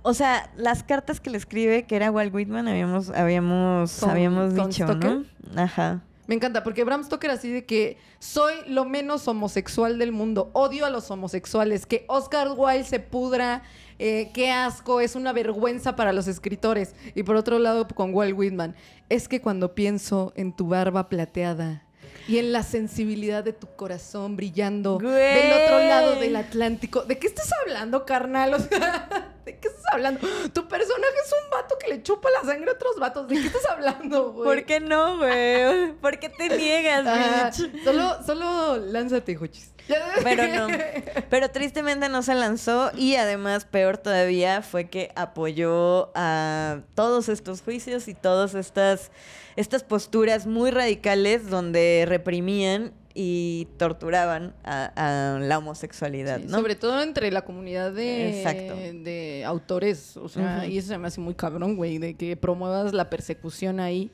o sea, las cartas que le escribe, que era Walt Whitman, habíamos ¿Con dicho, Stoker? ¿no? Ajá. Me encanta, porque Bram Stoker así de que soy lo menos homosexual del mundo, odio a los homosexuales, que Oscar Wilde se pudra, qué asco, es una vergüenza para los escritores. Y por otro lado, con Walt Whitman, es que cuando pienso en tu barba plateada y en la sensibilidad de tu corazón brillando Güey. del otro lado del Atlántico, ¿de qué estás hablando, carnal? O sea, ¿de qué estás hablando? Tu personaje es un vato que le chupa la sangre a otros vatos. ¿De qué estás hablando, güey? ¿Por qué no, güey? ¿Por qué te niegas, bitch? Solo lánzate, Jochis. Pero no. Pero tristemente no se lanzó y además, peor todavía, fue que apoyó a todos estos juicios y todas estas posturas muy radicales donde reprimían y torturaban a la homosexualidad, Sí, ¿no? sobre todo entre la comunidad Exacto. de autores, o sea, y eso se me hace muy cabrón, güey, de que promuevas la persecución ahí.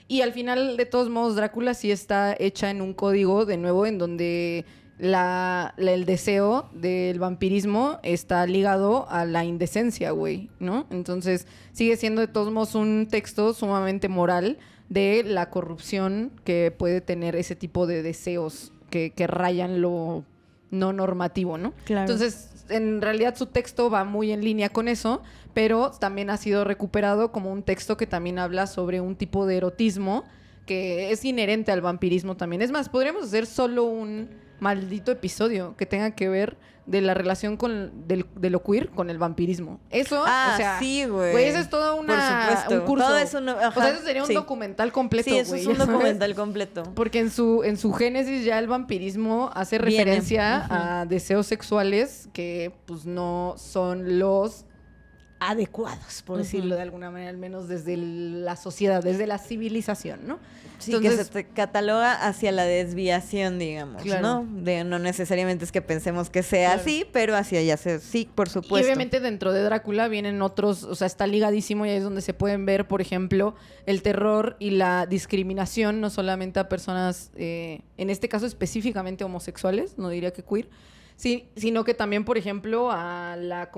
Y al final, de todos modos, Drácula sí está hecha en un código, de nuevo, en donde el deseo del vampirismo está ligado a la indecencia, güey, ¿no? Entonces, sigue siendo de todos modos un texto sumamente moral de la corrupción que puede tener ese tipo de deseos que rayan lo no normativo, ¿no? Claro. Entonces, en realidad su texto va muy en línea con eso, pero también ha sido recuperado como un texto que también habla sobre un tipo de erotismo que es inherente al vampirismo también. Es más, podríamos hacer solo un maldito episodio que tenga que ver de la relación de lo queer con el vampirismo. Eso, o sea, sí, güey. eso es todo Por supuesto. un curso. Todo eso o sea, eso sería un documental completo, Sí, eso güey, es un ¿ya sabes? documental completo. Porque en su génesis ya el vampirismo hace Viene. referencia a deseos sexuales que pues no son los adecuados, por decirlo de alguna manera, al menos desde la sociedad, desde la civilización, ¿no? Sí, Entonces, que se te cataloga hacia la desviación, digamos, Claro. ¿no? No necesariamente es que pensemos que sea así, pero hacia allá sí, por supuesto. y obviamente dentro de Drácula vienen otros, o sea, está ligadísimo y ahí es donde se pueden ver, por ejemplo, el terror y la discriminación, no solamente a personas, en este caso específicamente homosexuales, no diría que queer, sí, sino que también, por ejemplo, a la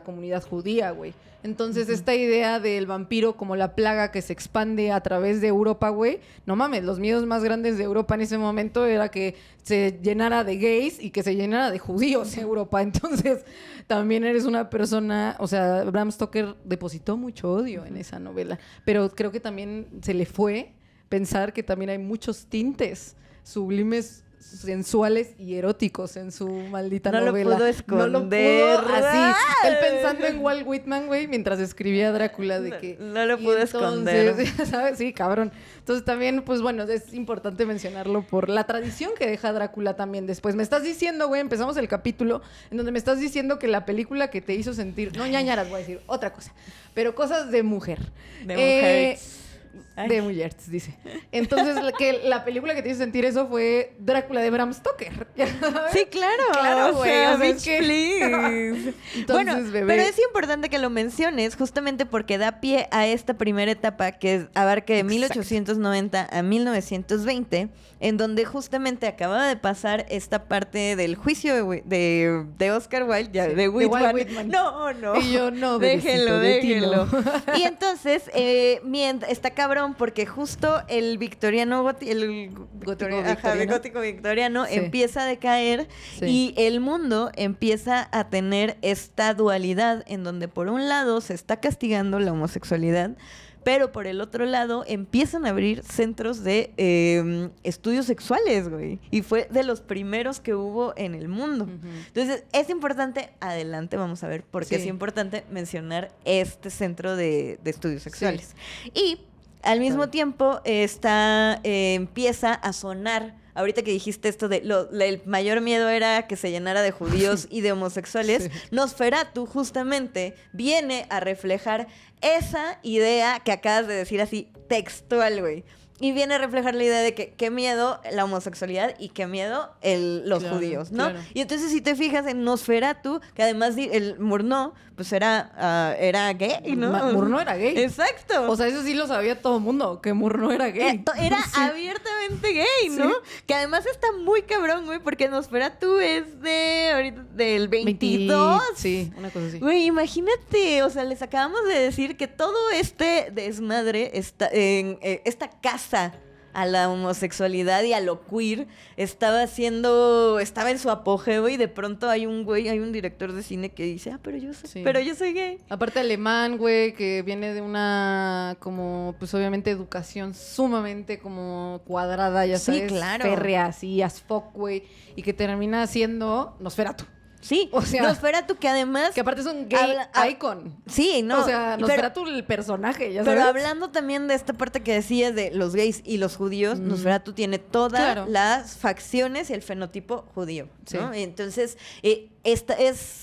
comunidad judía, güey. Entonces, esta idea del vampiro como la plaga que se expande a través de Europa, güey, no mames, los miedos más grandes de Europa en ese momento era que se llenara de gays y que se llenara de judíos Europa. Entonces, también eres una persona, o sea, Bram Stoker depositó mucho odio en esa novela, pero creo que también se le fue pensar que también hay muchos tintes sublimes, sensuales y eróticos en su maldita No lo novela. pudo esconder. No lo pudo así. Él pensando en Walt Whitman, güey, mientras escribía Drácula, de que... No lo y pudo entonces, esconder. ¿sabes? Sí, cabrón. Entonces también, pues bueno, es importante mencionarlo por la tradición que deja Drácula también después. Me estás diciendo, güey, empezamos el capítulo en donde me estás diciendo que la película que te hizo sentir... No ñañaras, voy a decir, otra cosa. Pero cosas de mujer. De mujeres. Ay. De mujeres, dice. Entonces, la película que te hizo sentir eso fue Drácula de Bram Stoker. ¿Ya sabes? Sí, claro. Claro, o güey. sea, O sea, es bitch, que- please. Entonces, Bueno, bebé. pero es importante que lo menciones justamente porque da pie a esta primera etapa que abarca de Exacto. 1890 a 1920, en donde justamente acababa de pasar esta parte del juicio de Oscar Wilde, ya, Sí, de de Walt Whitman. Whitman. No. Y yo, no, déjenlo, bebecito, de ti no. déjenlo. Y entonces, está cabrón porque justo el victoriano, el gótico victoriano Sí. empieza a decaer Sí. y el mundo empieza a tener esta dualidad en donde por un lado se está castigando la homosexualidad, pero por el otro lado empiezan a abrir centros de estudios sexuales, güey. Y fue de los primeros que hubo en el mundo. Ujú. Entonces, es importante, adelante vamos a ver, porque Sí. es importante mencionar este centro de estudios sexuales. Y al mismo Claro. tiempo empieza a sonar, ahorita que dijiste esto de el mayor miedo era que se llenara de judíos y de homosexuales, Sí. Nosferatu justamente viene a reflejar esa idea que acabas de decir así textual, güey. Y viene a reflejar la idea de que qué miedo la homosexualidad y qué miedo los Claro, judíos, ¿no? claro. Y entonces si te fijas en Nosferatu, que además el Murnau, pues era gay, ¿no? Murnau era gay. Exacto. O sea, eso sí lo sabía todo el mundo, que Murnau era gay. Era Sí. abiertamente gay, ¿no? Sí. Que además está muy cabrón, güey, porque Nosferatu es del 22. Sí, una cosa así. Güey, imagínate, o sea, les acabamos de decir que todo este desmadre está en esta casa a la homosexualidad y a lo queer estaba en su apogeo y de pronto hay un director de cine que dice, pero Sí. yo soy gay. Aparte alemán, güey, que viene de una, como, pues obviamente educación sumamente como cuadrada, ya Sí, sabes, claro. férrea, así, as fuck, güey, y que termina siendo Nosferatu. Sí, O sea, Nosferatu que además... Que aparte es un gay icon. Sí, no. O sea, pero- Nosferatu el personaje, ya sabes. Pero hablando también de esta parte que decías de los gays y los judíos, Nosferatu tiene todas Claro. las facciones y el fenotipo judío, ¿no? Sí. Y entonces,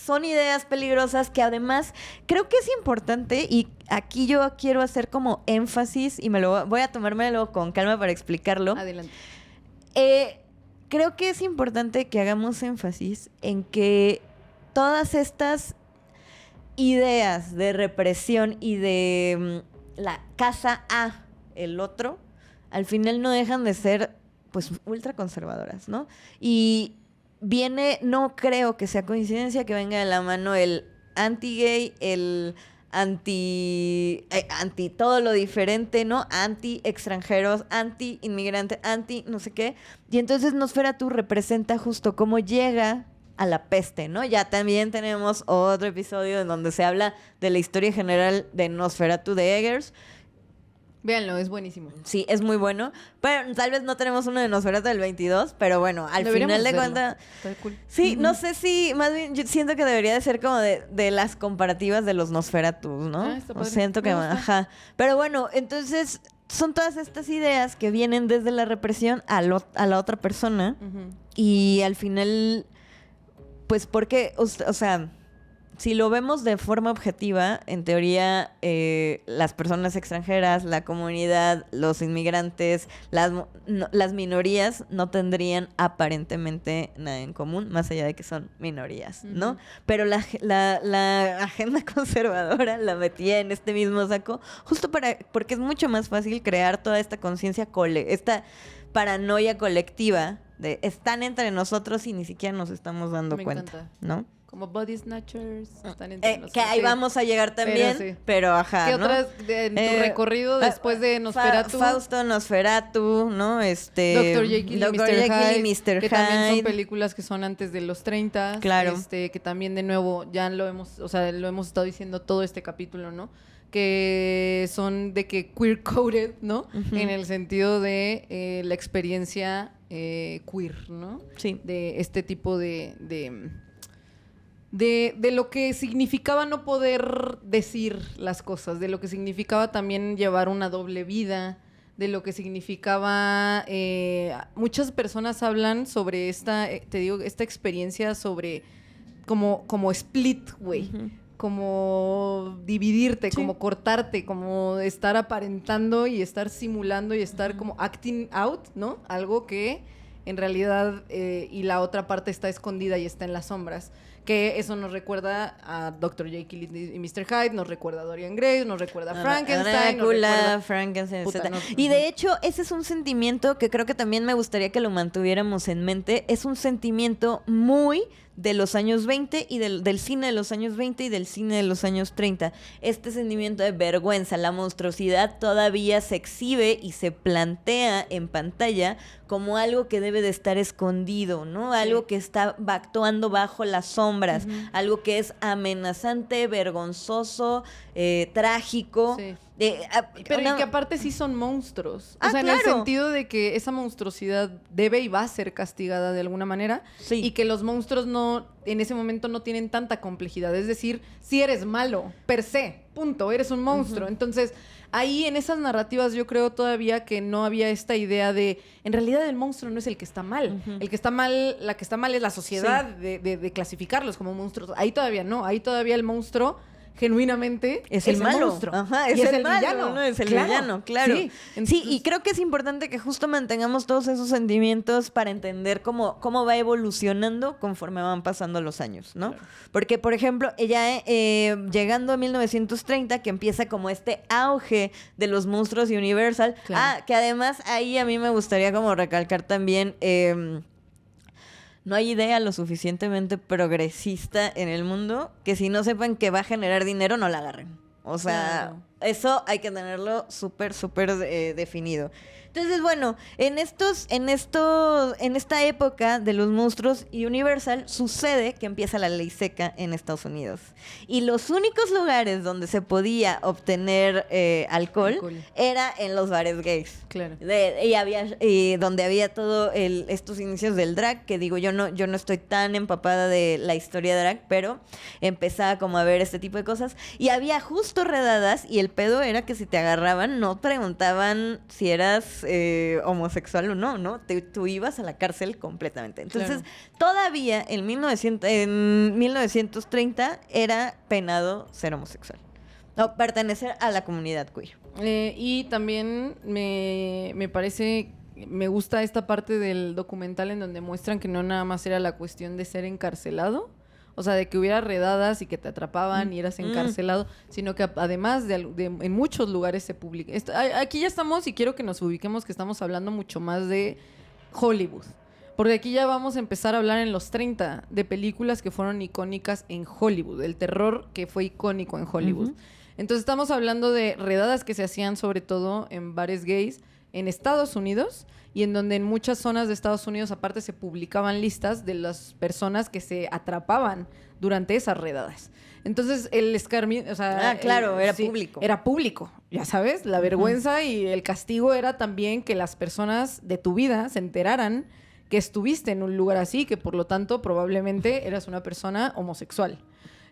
son ideas peligrosas que además creo que es importante y aquí yo quiero hacer como énfasis y voy a tomármelo con calma para explicarlo. Adelante. Creo que es importante que hagamos énfasis en que todas estas ideas de represión y de la casa a el otro, al final no dejan de ser, pues, ultra conservadoras, ¿no? Y no creo que sea coincidencia que venga de la mano el anti-gay, el anti todo lo diferente, ¿no? Anti extranjeros, anti inmigrante, anti no sé qué. Y entonces Nosferatu representa justo cómo llega a la peste, ¿no? Ya también tenemos otro episodio en donde se habla de la historia general de Nosferatu de Eggers. Véanlo, es buenísimo. Sí, es muy bueno. Pero tal vez no tenemos uno de Nosferatu del 22, pero bueno, al Deberíamos final de hacerlo. cuentas... Está cool. Sí, no sé si, más bien, yo siento que debería de ser como de las comparativas de los Nosferatus, ¿no? Ah, está O padre. siento que, Me gusta. ajá. Pero bueno, entonces son todas estas ideas que vienen desde la represión a la otra persona Ujú. y al final, pues porque, o sea, si lo vemos de forma objetiva, en teoría, las personas extranjeras, la comunidad, los inmigrantes, las minorías no tendrían aparentemente nada en común, más allá de que son minorías, ¿no? Ujú. Pero la agenda conservadora la metía en este mismo saco, justo porque es mucho más fácil crear toda esta conciencia, esta paranoia colectiva de están entre nosotros y ni siquiera nos estamos dando Me cuenta, encanta. ¿no? Como Body Snatchers. Están entre nosotros. Que ahí Sí. vamos a llegar también, sí. pero ajá, ¿Qué ¿no? otras en tu recorrido después de Nosferatu? Fausto, Nosferatu, ¿no? Dr. Jekyll y Dr. Mr. Jekyll y Hyde, Mr. que también son Hyde. películas que son antes de los 30. Claro. Que también de nuevo ya lo hemos estado diciendo todo este capítulo, ¿no? Que son de que queer coded, ¿no? Ujú. En el sentido de la experiencia queer, ¿no? Sí. De este tipo de lo que significaba no poder decir las cosas, de lo que significaba también llevar una doble vida, de lo que significaba... muchas personas hablan sobre esta experiencia sobre como split, güey. Ujú. Como dividirte, Sí. como cortarte, como estar aparentando y estar simulando y estar como acting out, ¿no? Algo que en realidad y la otra parte está escondida y está en las sombras. Que eso nos recuerda a Dr. Jekyll y Mr. Hyde, nos recuerda a Dorian Gray, nos recuerda a Frankenstein, nos Drácula, recuerda... Frankenstein, Puta, etc. no, Y ujú. de hecho, ese es un sentimiento que creo que también me gustaría que lo mantuviéramos en mente. Es un sentimiento muy de los años 20 y del cine de los años 20 y del cine de los años 30. Este sentimiento de vergüenza, la monstruosidad todavía se exhibe y se plantea en pantalla como algo que debe de estar escondido, ¿no? Algo que está actuando bajo las sombras, algo que es amenazante, vergonzoso, trágico. Sí. Pero y que aparte sí son monstruos. O sea, en el sentido de que esa monstruosidad debe y va a ser castigada de alguna manera. Sí. Y que los monstruos en ese momento no tienen tanta complejidad. Es decir, si eres malo, per se, punto, eres un monstruo. Entonces, ahí en esas narrativas yo creo todavía que no había esta idea de, en realidad el monstruo no es el que está mal. El que está mal, la que está mal es la sociedad de clasificarlos como monstruos. Ahí todavía no, ahí todavía el monstruo genuinamente es el malo. Monstruo. Ajá, es el malo, villano. No es el villano, claro. Sí, entonces, sí, y creo que es importante que justo mantengamos todos esos sentimientos para entender cómo va evolucionando conforme van pasando los años, ¿no? Claro. Porque, por ejemplo, ella llegando a 1930, que empieza como este auge de los monstruos Universal. Claro. Que además ahí a mí me gustaría como recalcar también... no hay idea lo suficientemente progresista en el mundo que si no sepan que va a generar dinero, no la agarren. O sea, eso hay que tenerlo súper, súper definido. Entonces, bueno, en esta época de los monstruos Universal sucede que empieza la ley seca en Estados Unidos. Y los únicos lugares donde se podía obtener alcohol era en los bares gays. Claro. Y donde había todo estos inicios del drag, que digo, yo no estoy tan empapada de la historia drag, pero empezaba como a ver este tipo de cosas. Y había justo redadas y el pedo era que si te agarraban no preguntaban si eras homosexual o no, ¿no? Tú ibas a la cárcel completamente. Entonces, todavía en 1930 era penado ser homosexual. No, pertenecer a la comunidad queer. Y también me parece, me gusta esta parte del documental en donde muestran que no nada más era la cuestión de ser encarcelado, o sea, de que hubiera redadas y que te atrapaban y eras encarcelado, sino que además en muchos lugares se publica. Aquí ya estamos y quiero que nos ubiquemos que estamos hablando mucho más de Hollywood. Porque aquí ya vamos a empezar a hablar en los 30 de películas que fueron icónicas en Hollywood, el terror que fue icónico en Hollywood. Entonces estamos hablando de redadas que se hacían sobre todo en bares gays en Estados Unidos y en donde en muchas zonas de Estados Unidos aparte se publicaban listas de las personas que se atrapaban durante esas redadas. Entonces el escarmiento, o sea... era público. Era público, ya sabes, la vergüenza y el castigo era también que las personas de tu vida se enteraran que estuviste en un lugar así, que por lo tanto probablemente eras una persona homosexual.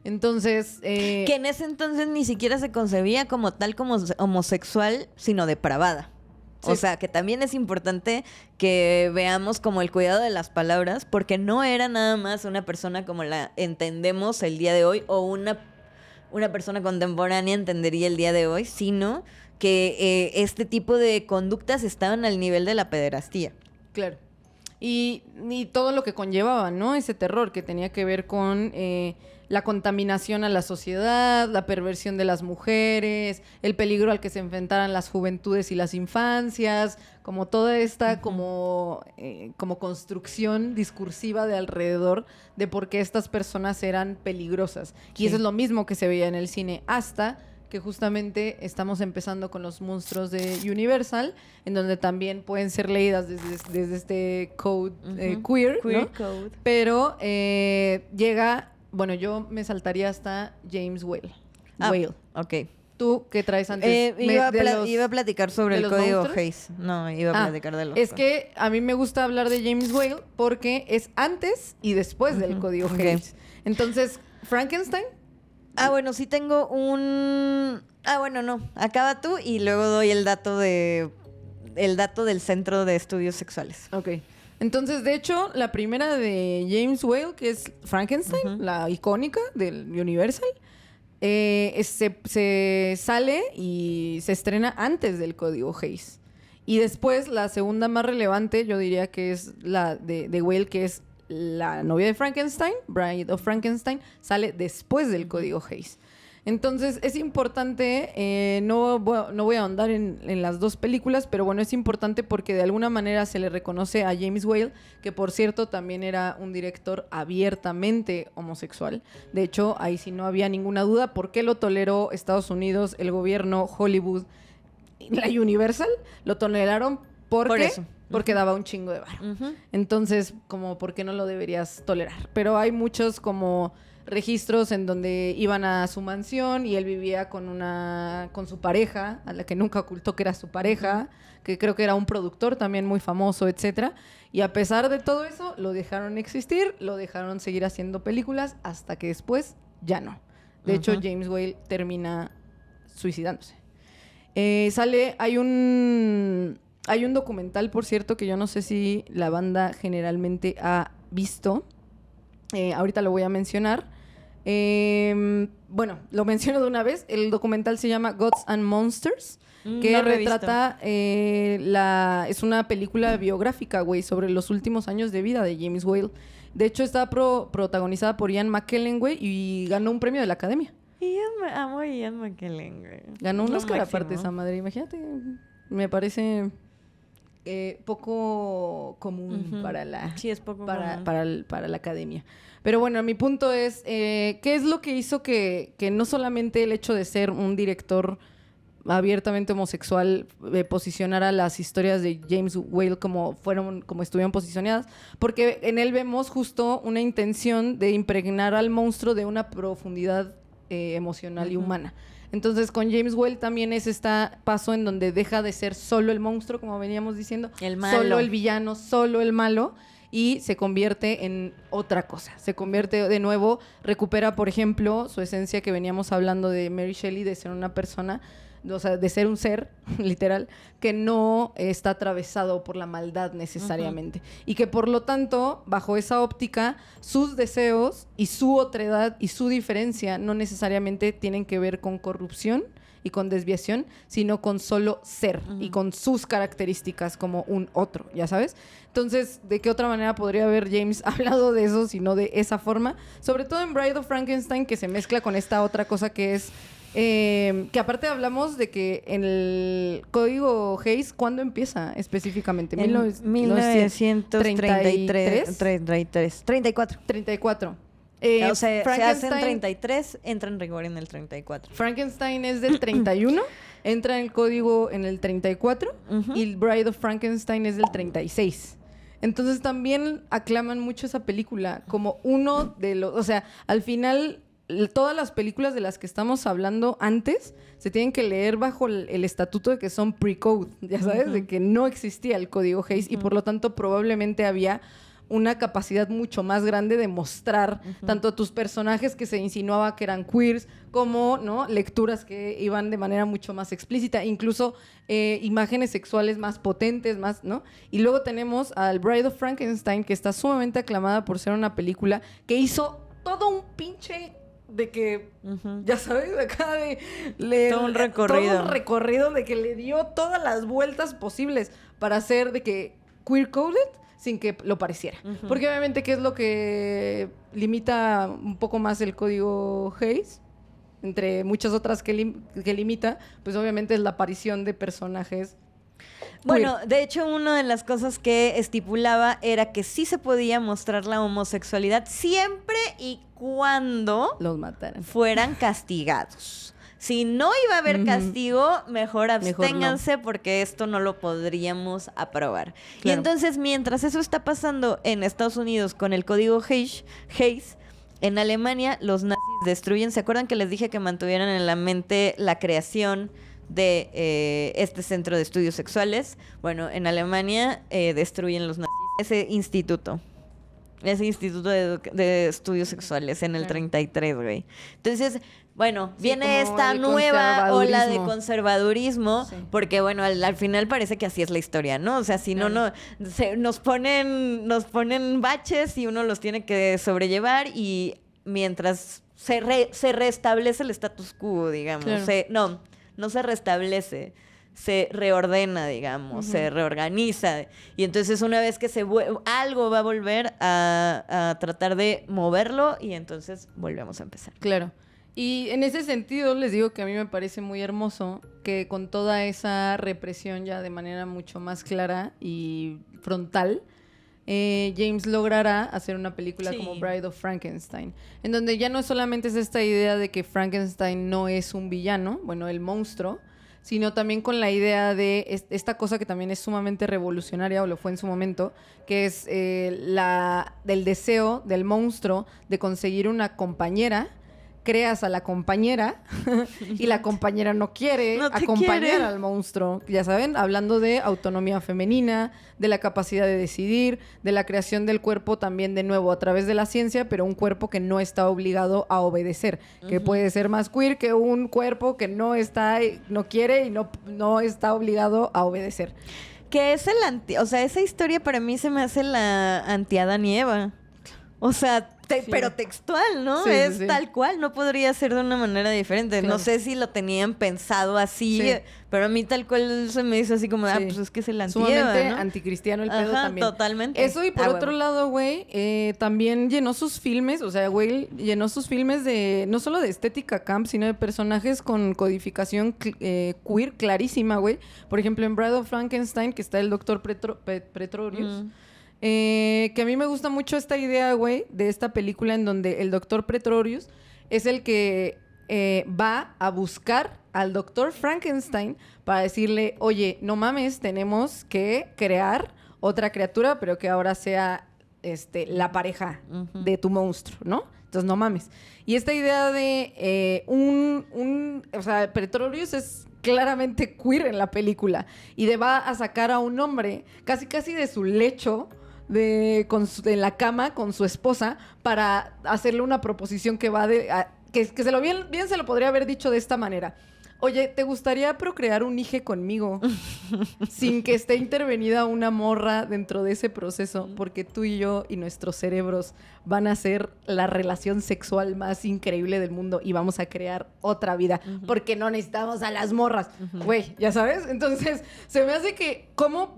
Entonces... que en ese entonces ni siquiera se concebía como tal como homosexual, sino depravada. Sí. O sea, que también es importante que veamos como el cuidado de las palabras, porque no era nada más una persona como la entendemos el día de hoy, o una persona contemporánea entendería el día de hoy, sino que este tipo de conductas estaban al nivel de la pederastía. Claro. Y todo lo que conllevaba, ¿no? Ese terror que tenía que ver con la contaminación a la sociedad, la perversión de las mujeres, el peligro al que se enfrentaran las juventudes y las infancias, como toda esta como construcción discursiva de alrededor de por qué estas personas eran peligrosas. Sí. Y eso es lo mismo que se veía en el cine hasta que justamente estamos empezando con los monstruos de Universal, en donde también pueden ser leídas desde este code queer, ¿no? Code. Pero llega, bueno, yo me saltaría hasta James Whale. Whale. Ok. ¿Tú qué traes antes? Iba a platicar sobre el código Hays. No, iba a platicar de los... Es que a mí me gusta hablar de James Whale porque es antes y después del código Hays. Entonces, Frankenstein... bueno, sí tengo un... bueno, no. Acaba tú y luego doy el dato del Centro de Estudios Sexuales. Ok. Entonces, de hecho, la primera de James Whale, que es Frankenstein, la icónica del Universal, se sale y se estrena antes del código Hays. Y después, la segunda más relevante, yo diría que es la de Whale, que es la novia de Frankenstein, Bride of Frankenstein, sale después del código Hays. Entonces, es importante, no voy a ahondar en las dos películas, pero bueno, es importante porque de alguna manera se le reconoce a James Whale, que por cierto también era un director abiertamente homosexual. De hecho, ahí sí no había ninguna duda. ¿Por qué lo toleró Estados Unidos, el gobierno, Hollywood, la Universal? Lo toleraron Por eso. porque daba un chingo de varo. Entonces, como, ¿por qué no lo deberías tolerar? Pero hay muchos como registros en donde iban a su mansión y él vivía con su pareja, a la que nunca ocultó que era su pareja, que creo que era un productor también muy famoso, etcétera. Y a pesar de todo eso, lo dejaron existir, lo dejaron seguir haciendo películas hasta que después ya no. De hecho, James Whale termina suicidándose. Hay un documental, por cierto, que yo no sé si la banda generalmente ha visto. Ahorita lo voy a mencionar. Bueno, lo menciono de una vez. El documental se llama Gods and Monsters, que no lo he retrata es una película biográfica, güey, sobre los últimos años de vida de James Whale. De hecho, está protagonizada por Ian McKellen, güey, y ganó un premio de la Academia. Amo a Ian McKellen, güey. Ganó un Lo Oscar máximo. aparte esa madre. Imagínate, me parece poco común para la... Sí, es poco común. para la academia. Pero bueno, mi punto es, ¿qué es lo que hizo que no solamente el hecho de ser un director abiertamente homosexual posicionara las historias de James Whale como estuvieron posicionadas? Porque en él vemos justo una intención de impregnar al monstruo de una profundidad emocional y humana. Entonces, con James Whale también es este paso en donde deja de ser solo el monstruo, como veníamos diciendo, El malo. solo el villano, solo el malo, y se convierte en otra cosa. Se convierte de nuevo, recupera, por ejemplo, su esencia que veníamos hablando de Mary Shelley, de ser una persona, o sea, de ser un ser, literal, que no está atravesado por la maldad necesariamente. Y que, por lo tanto, bajo esa óptica, sus deseos y su otredad y su diferencia no necesariamente tienen que ver con corrupción y con desviación, sino con solo ser y con sus características como un otro, ¿ya sabes? Entonces, ¿de qué otra manera podría haber James hablado de eso, sino de esa forma? Sobre todo en Bride of Frankenstein, que se mezcla con esta otra cosa que es... que aparte hablamos de que en el código Hays, ¿cuándo empieza específicamente? En 1933. 34. 34. O sea, se hace en 33, entra en rigor en el 34. Frankenstein es del 31, entra en el código en el 34 y Bride of Frankenstein es del 36. Entonces también aclaman mucho esa película como uno de los... O sea, al final... Todas las películas de las que estamos hablando antes se tienen que leer bajo el estatuto de que son pre-code, ya sabes, de que no existía el código Hays y por lo tanto probablemente había una capacidad mucho más grande de mostrar tanto a tus personajes que se insinuaba que eran queers como, ¿no?, lecturas que iban de manera mucho más explícita, incluso imágenes sexuales más potentes, más, ¿no? Y luego tenemos al Bride of Frankenstein, que está sumamente aclamada por ser una película que hizo todo un pinche... de que, ya sabes, acá de... todo un recorrido. Todo un recorrido de que le dio todas las vueltas posibles para hacer de que queer-coded sin que lo pareciera. Porque obviamente, ¿qué es lo que limita un poco más el código Hays? Entre muchas otras que limita, pues obviamente es la aparición de personajes... Bueno, de hecho, una de las cosas que estipulaba era que sí se podía mostrar la homosexualidad siempre y cuando los mataran. Fueran castigados. Si no iba a haber castigo, mejor absténganse porque esto no lo podríamos aprobar. Claro. Y entonces, mientras eso está pasando en Estados Unidos con el código Hays, en Alemania los nazis destruyen. ¿Se acuerdan que les dije que mantuvieran en la mente la creación de este centro de estudios sexuales? Bueno, en Alemania destruyen los nazis ese instituto de estudios sexuales en el 33, güey. Entonces, bueno, sí, viene esta nueva ola de conservadurismo, porque bueno, al final parece que así es la historia, ¿no? O sea, si no, nos ponen baches y uno los tiene que sobrellevar y mientras se restablece el status quo, digamos. No se restablece, se reordena, digamos, se reorganiza. Y entonces una vez que algo va a volver a tratar de moverlo y entonces volvemos a empezar. Claro. Y en ese sentido les digo que a mí me parece muy hermoso que con toda esa represión ya de manera mucho más clara y frontal, James logrará hacer una película Sí. como Bride of Frankenstein, en donde ya no solamente es esta idea de que Frankenstein no es un villano, bueno, el monstruo, sino también con la idea de esta cosa que también es sumamente revolucionaria, o lo fue en su momento, que es del deseo del monstruo de conseguir una compañera. Creas a la compañera y la compañera no quiere No te acompañar quiere. al monstruo. Ya saben, hablando de autonomía femenina, de la capacidad de decidir, de la creación del cuerpo también de nuevo a través de la ciencia, pero un cuerpo que no está obligado a obedecer, que puede ser más queer que un cuerpo que no quiere y no está obligado a obedecer. Que es o sea, esa historia para mí se me hace la anti-Adán y Eva. O sea, Sí. pero textual, ¿no? Sí, sí, es sí. tal cual, no podría ser de una manera diferente. Claro. No sé si lo tenían pensado así, Sí. pero a mí tal cual se me hizo así como, Sí. pues es que es el anti-Eva, Sumamente ¿no? anticristiano el pedo Ajá, también. totalmente. Eso, y por Ah, otro huevo. lado, güey, también llenó sus filmes, o sea, güey, llenó sus filmes de, no solo de estética camp, sino de personajes con codificación queer clarísima, güey. Por ejemplo, en Bride of Frankenstein, que está el doctor Pretorius, que a mí me gusta mucho esta idea, güey, de esta película en donde el doctor Pretorius es el que va a buscar al doctor Frankenstein para decirle, oye, no mames, tenemos que crear otra criatura, pero que ahora sea la pareja de tu monstruo, ¿no? Entonces, no mames. Y esta idea de o sea, Pretorius es claramente queer en la película y va a sacar a un hombre casi de su lecho en la cama con su esposa para hacerle una proposición que va que se lo bien se lo podría haber dicho de esta manera. Oye, ¿te gustaría procrear un hijo conmigo sin que esté intervenida una morra dentro de ese proceso? Porque tú y yo y nuestros cerebros van a ser la relación sexual más increíble del mundo y vamos a crear otra vida porque no necesitamos a las morras. Güey, ¿ya sabes? Entonces, se me hace que ¿cómo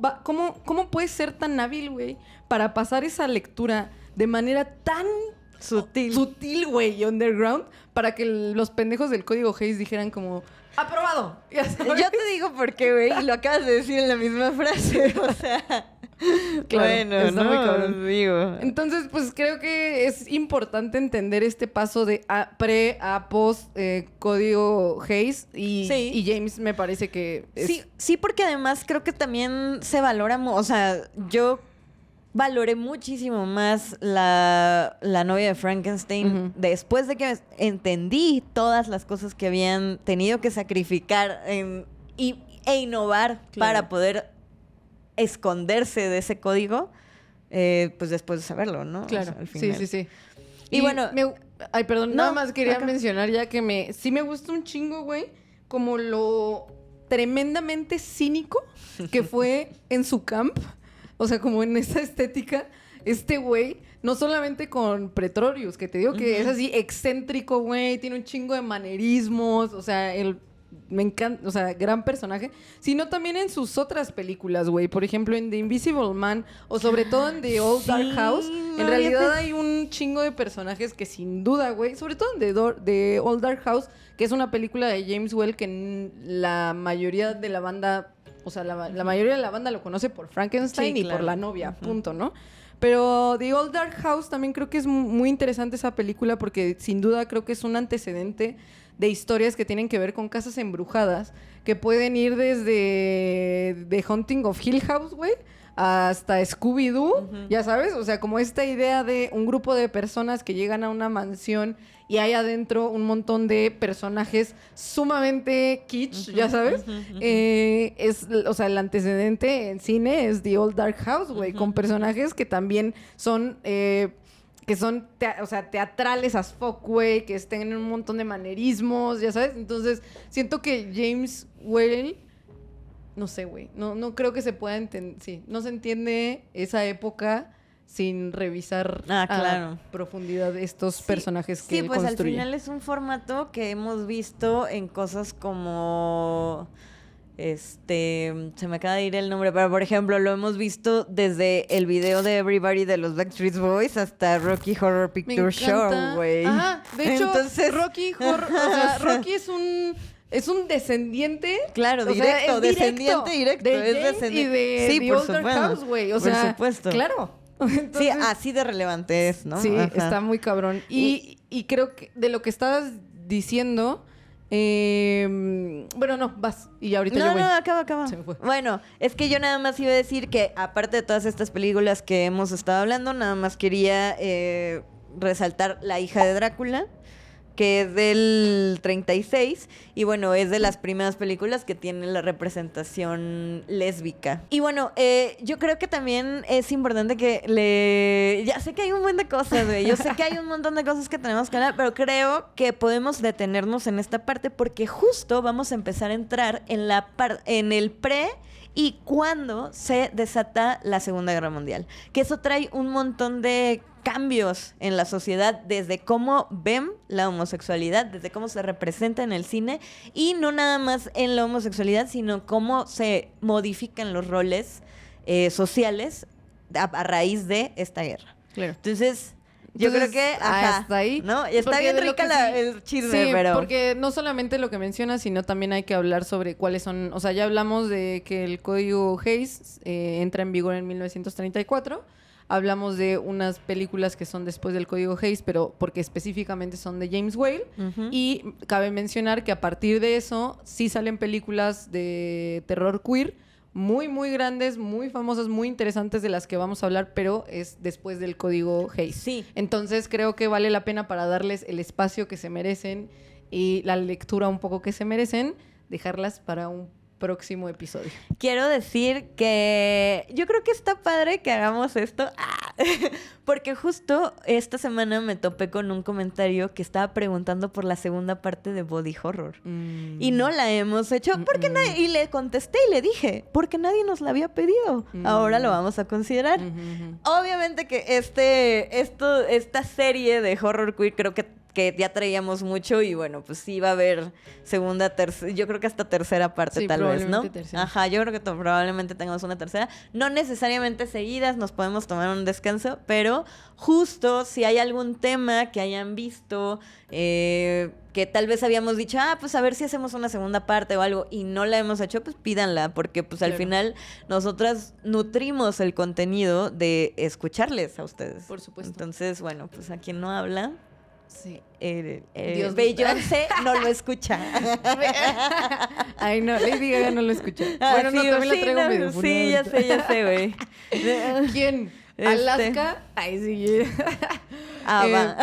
puedes ser tan hábil, güey, para pasar esa lectura de manera tan sutil, güey, y underground, para que los pendejos del código Hayes dijeran como, ¡aprobado! Ya sabes. Yo te digo por qué, güey, y lo acabas de decir en la misma frase, o sea... Claro, bueno, está no, muy cabrón. digo... Entonces, pues creo que es importante entender este paso de a post código Hayes Sí. y James me parece que es... Sí, porque además creo que también se valora, o sea, yo valoré muchísimo más la novia de Frankenstein después de que entendí todas las cosas que habían tenido que sacrificar e innovar para poder esconderse de ese código, pues después de saberlo, ¿no? Claro, O sea, al final. sí. Y bueno... Ay, perdón, No, nada más quería acá. mencionar ya que sí me gusta un chingo, güey, como lo tremendamente cínico que fue en su camp, o sea, como en esa estética, este güey, no solamente con Pretorius, que te digo que es así excéntrico, güey, tiene un chingo de manerismos, o sea, me encanta, o sea, gran personaje, sino también en sus otras películas, güey. Por ejemplo, en The Invisible Man o sobre todo en The Old Dark House. no, En realidad hay un chingo de personajes que sin duda, güey, sobre todo en The Old Dark House, que es una película de James Whale que la mayoría de la banda, o sea, la mayoría de la banda lo conoce por Frankenstein Sí, y claro. por la novia, punto, ¿no? Pero The Old Dark House también creo que es muy interesante esa película porque sin duda creo que es un antecedente de historias que tienen que ver con casas embrujadas, que pueden ir desde The Haunting of Hill House, güey, hasta Scooby-Doo, ya sabes, o sea, como esta idea de un grupo de personas que llegan a una mansión y hay adentro un montón de personajes sumamente kitsch, ya sabes. O sea, el antecedente en cine es The Old Dark House, güey, con personajes que también son... teatrales as fuck, güey, que estén en un montón de manerismos, ya sabes. Entonces, siento que James Whale, no sé, güey, no creo que se pueda entender, sí, no se entiende esa época sin revisar claro. a profundidad estos personajes que sí, él pues construye. al final es un formato que hemos visto en cosas como Se me acaba de ir el nombre, pero por ejemplo, lo hemos visto desde el video de Everybody de los Backstreet Boys hasta Rocky Horror Picture Show, güey. Ajá, de hecho, Entonces... Rocky es un descendiente. Claro, o sea, directo, es descendiente directo. De Es James descendiente. y de Sí, The por Older supuesto. House, güey. O Por sea, supuesto. claro. Sí, Entonces, así de relevante es, ¿no? sí, Ajá. está muy cabrón. Y creo que de lo que estabas diciendo... bueno, no, vas. Y ahorita yo voy. No, acaba. Se me fue. Bueno, es que yo nada más iba a decir que aparte de todas estas películas que hemos estado hablando, nada más quería resaltar La hija de Drácula, que es del 36 y bueno, es de las primeras películas que tiene la representación lésbica. Y bueno, yo creo que también es importante que ya sé que hay un montón de cosas, güey, yo sé que hay un montón de cosas que tenemos que hablar, pero creo que podemos detenernos en esta parte porque justo vamos a empezar a entrar en el pre y cuando se desata la Segunda Guerra Mundial, que eso trae un montón de cambios en la sociedad, desde cómo ven la homosexualidad, desde cómo se representa en el cine, y no nada más en la homosexualidad, sino cómo se modifican los roles sociales a raíz de esta guerra. Claro. Entonces, yo creo que hasta ahí. ¿no? Y está Porque bien de lo rica que el chisme, sí, pero... porque no solamente lo que mencionas, sino también hay que hablar sobre cuáles son... O sea, ya hablamos de que el Código Hays entra en vigor en 1934. Hablamos de unas películas que son después del Código Hays, pero porque específicamente son de James Whale. Ujú. Y cabe mencionar que a partir de eso sí salen películas de terror queer muy, muy grandes, muy famosas, muy interesantes de las que vamos a hablar, pero es después del Código Hays. Sí. Entonces creo que vale la pena para darles el espacio que se merecen y la lectura un poco que se merecen, dejarlas para un próximo episodio. Quiero decir que yo creo que está padre que hagamos esto, porque justo esta semana me topé con un comentario que estaba preguntando por la segunda parte de Body Horror. Y no la hemos hecho porque y le contesté y le dije, porque nadie nos la había pedido. Ahora lo vamos a considerar. Obviamente que esta serie de horror queer creo que ya traíamos mucho y bueno, pues sí va a haber segunda, tercera, yo creo que hasta tercera parte Sí, tal vez, ¿no? tercera. Ajá, yo creo que probablemente tengamos una tercera. No necesariamente seguidas, nos podemos tomar un descanso, pero justo si hay algún tema que hayan visto, que tal vez habíamos dicho, pues a ver si hacemos una segunda parte o algo y no la hemos hecho, pues pídanla, porque pues al final nosotras nutrimos el contenido de escucharles a ustedes. Por supuesto. Entonces, bueno, pues a quien no habla... Sí. Dios Beyoncé no lo escucha. Ay, no, Lady Gaga no lo escucha. Ah, Bueno, no, sí, también sí, la traigo no, medio sí, ya sé, güey. ¿Quién? ¿Alaska? Ay, sí. Va.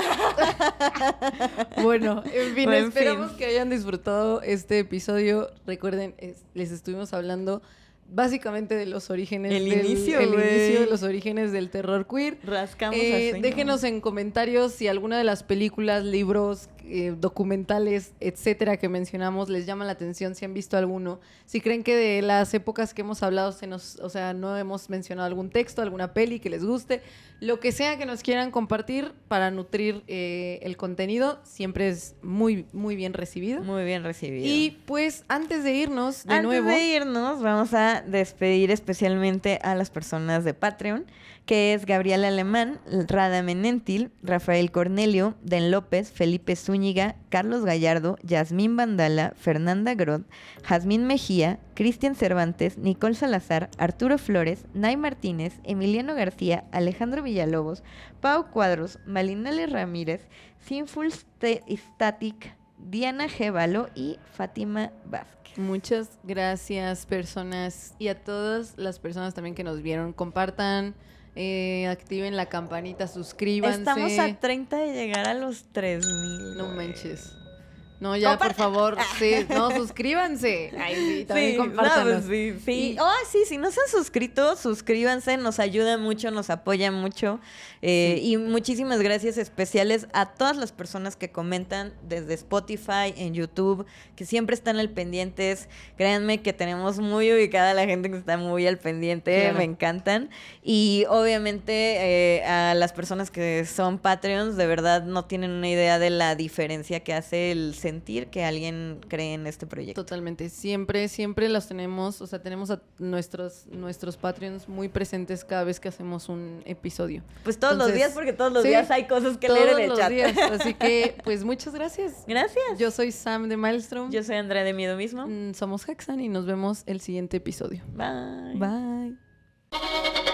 Bueno, en fin, Buen esperamos fin. que hayan disfrutado este episodio. Recuerden, les estuvimos hablando básicamente de los orígenes El inicio de los orígenes del terror queer. Rascamos así, ¿no? Déjenos en comentarios si alguna de las películas, libros, documentales, etcétera, que mencionamos les llama la atención, si han visto alguno, si creen que de las épocas que hemos hablado no hemos mencionado algún texto, alguna peli que les guste, lo que sea que nos quieran compartir para nutrir el contenido, siempre es muy, muy bien recibido. Muy bien recibido. Y pues antes de irnos, de Antes nuevo... de irnos, vamos a despedir especialmente a las personas de Patreon, que es Gabriela Alemán, Rada Menentil, Rafael Cornelio, Den López, Felipe Zúñiga, Carlos Gallardo, Yasmín Vandala, Fernanda Grod, Jazmín Mejía, Cristian Cervantes, Nicole Salazar, Arturo Flores, Nay Martínez, Emiliano García, Alejandro Villalobos, Pau Cuadros, Malinale Ramírez, Sinful Static, Diana Gévalo y Fátima Vázquez. Muchas gracias, personas, y a todas las personas también que nos vieron. Compartan, activen la campanita, suscríbanse. Estamos a 30 de llegar a los 3,000. No güey. manches. No, ya, por favor, sí, no, suscríbanse. Ay, sí, también Sí, compártanos. no, pues sí. Y- Sí, si no se han suscrito, suscríbanse, nos ayuda mucho, nos apoya mucho. Y muchísimas gracias especiales a todas las personas que comentan desde Spotify, en YouTube, que siempre están al pendientes. Créanme que tenemos muy ubicada a la gente que está muy al pendiente, Claro. me encantan. Y obviamente a las personas que son Patreons, de verdad no tienen una idea de la diferencia que hace el sentir que alguien cree en este proyecto. Totalmente. Siempre, siempre los tenemos, o sea, tenemos a nuestros Patreons muy presentes cada vez que hacemos un episodio. Pues todos los Entonces, días, porque todos los sí, días hay cosas que leer en el todos chat. los días. Así que, pues, muchas gracias. Gracias. Yo soy Sam de Maelstrom. Yo soy Andrea de Miedo Mismo. Somos Hexan y nos vemos el siguiente episodio. Bye. Bye.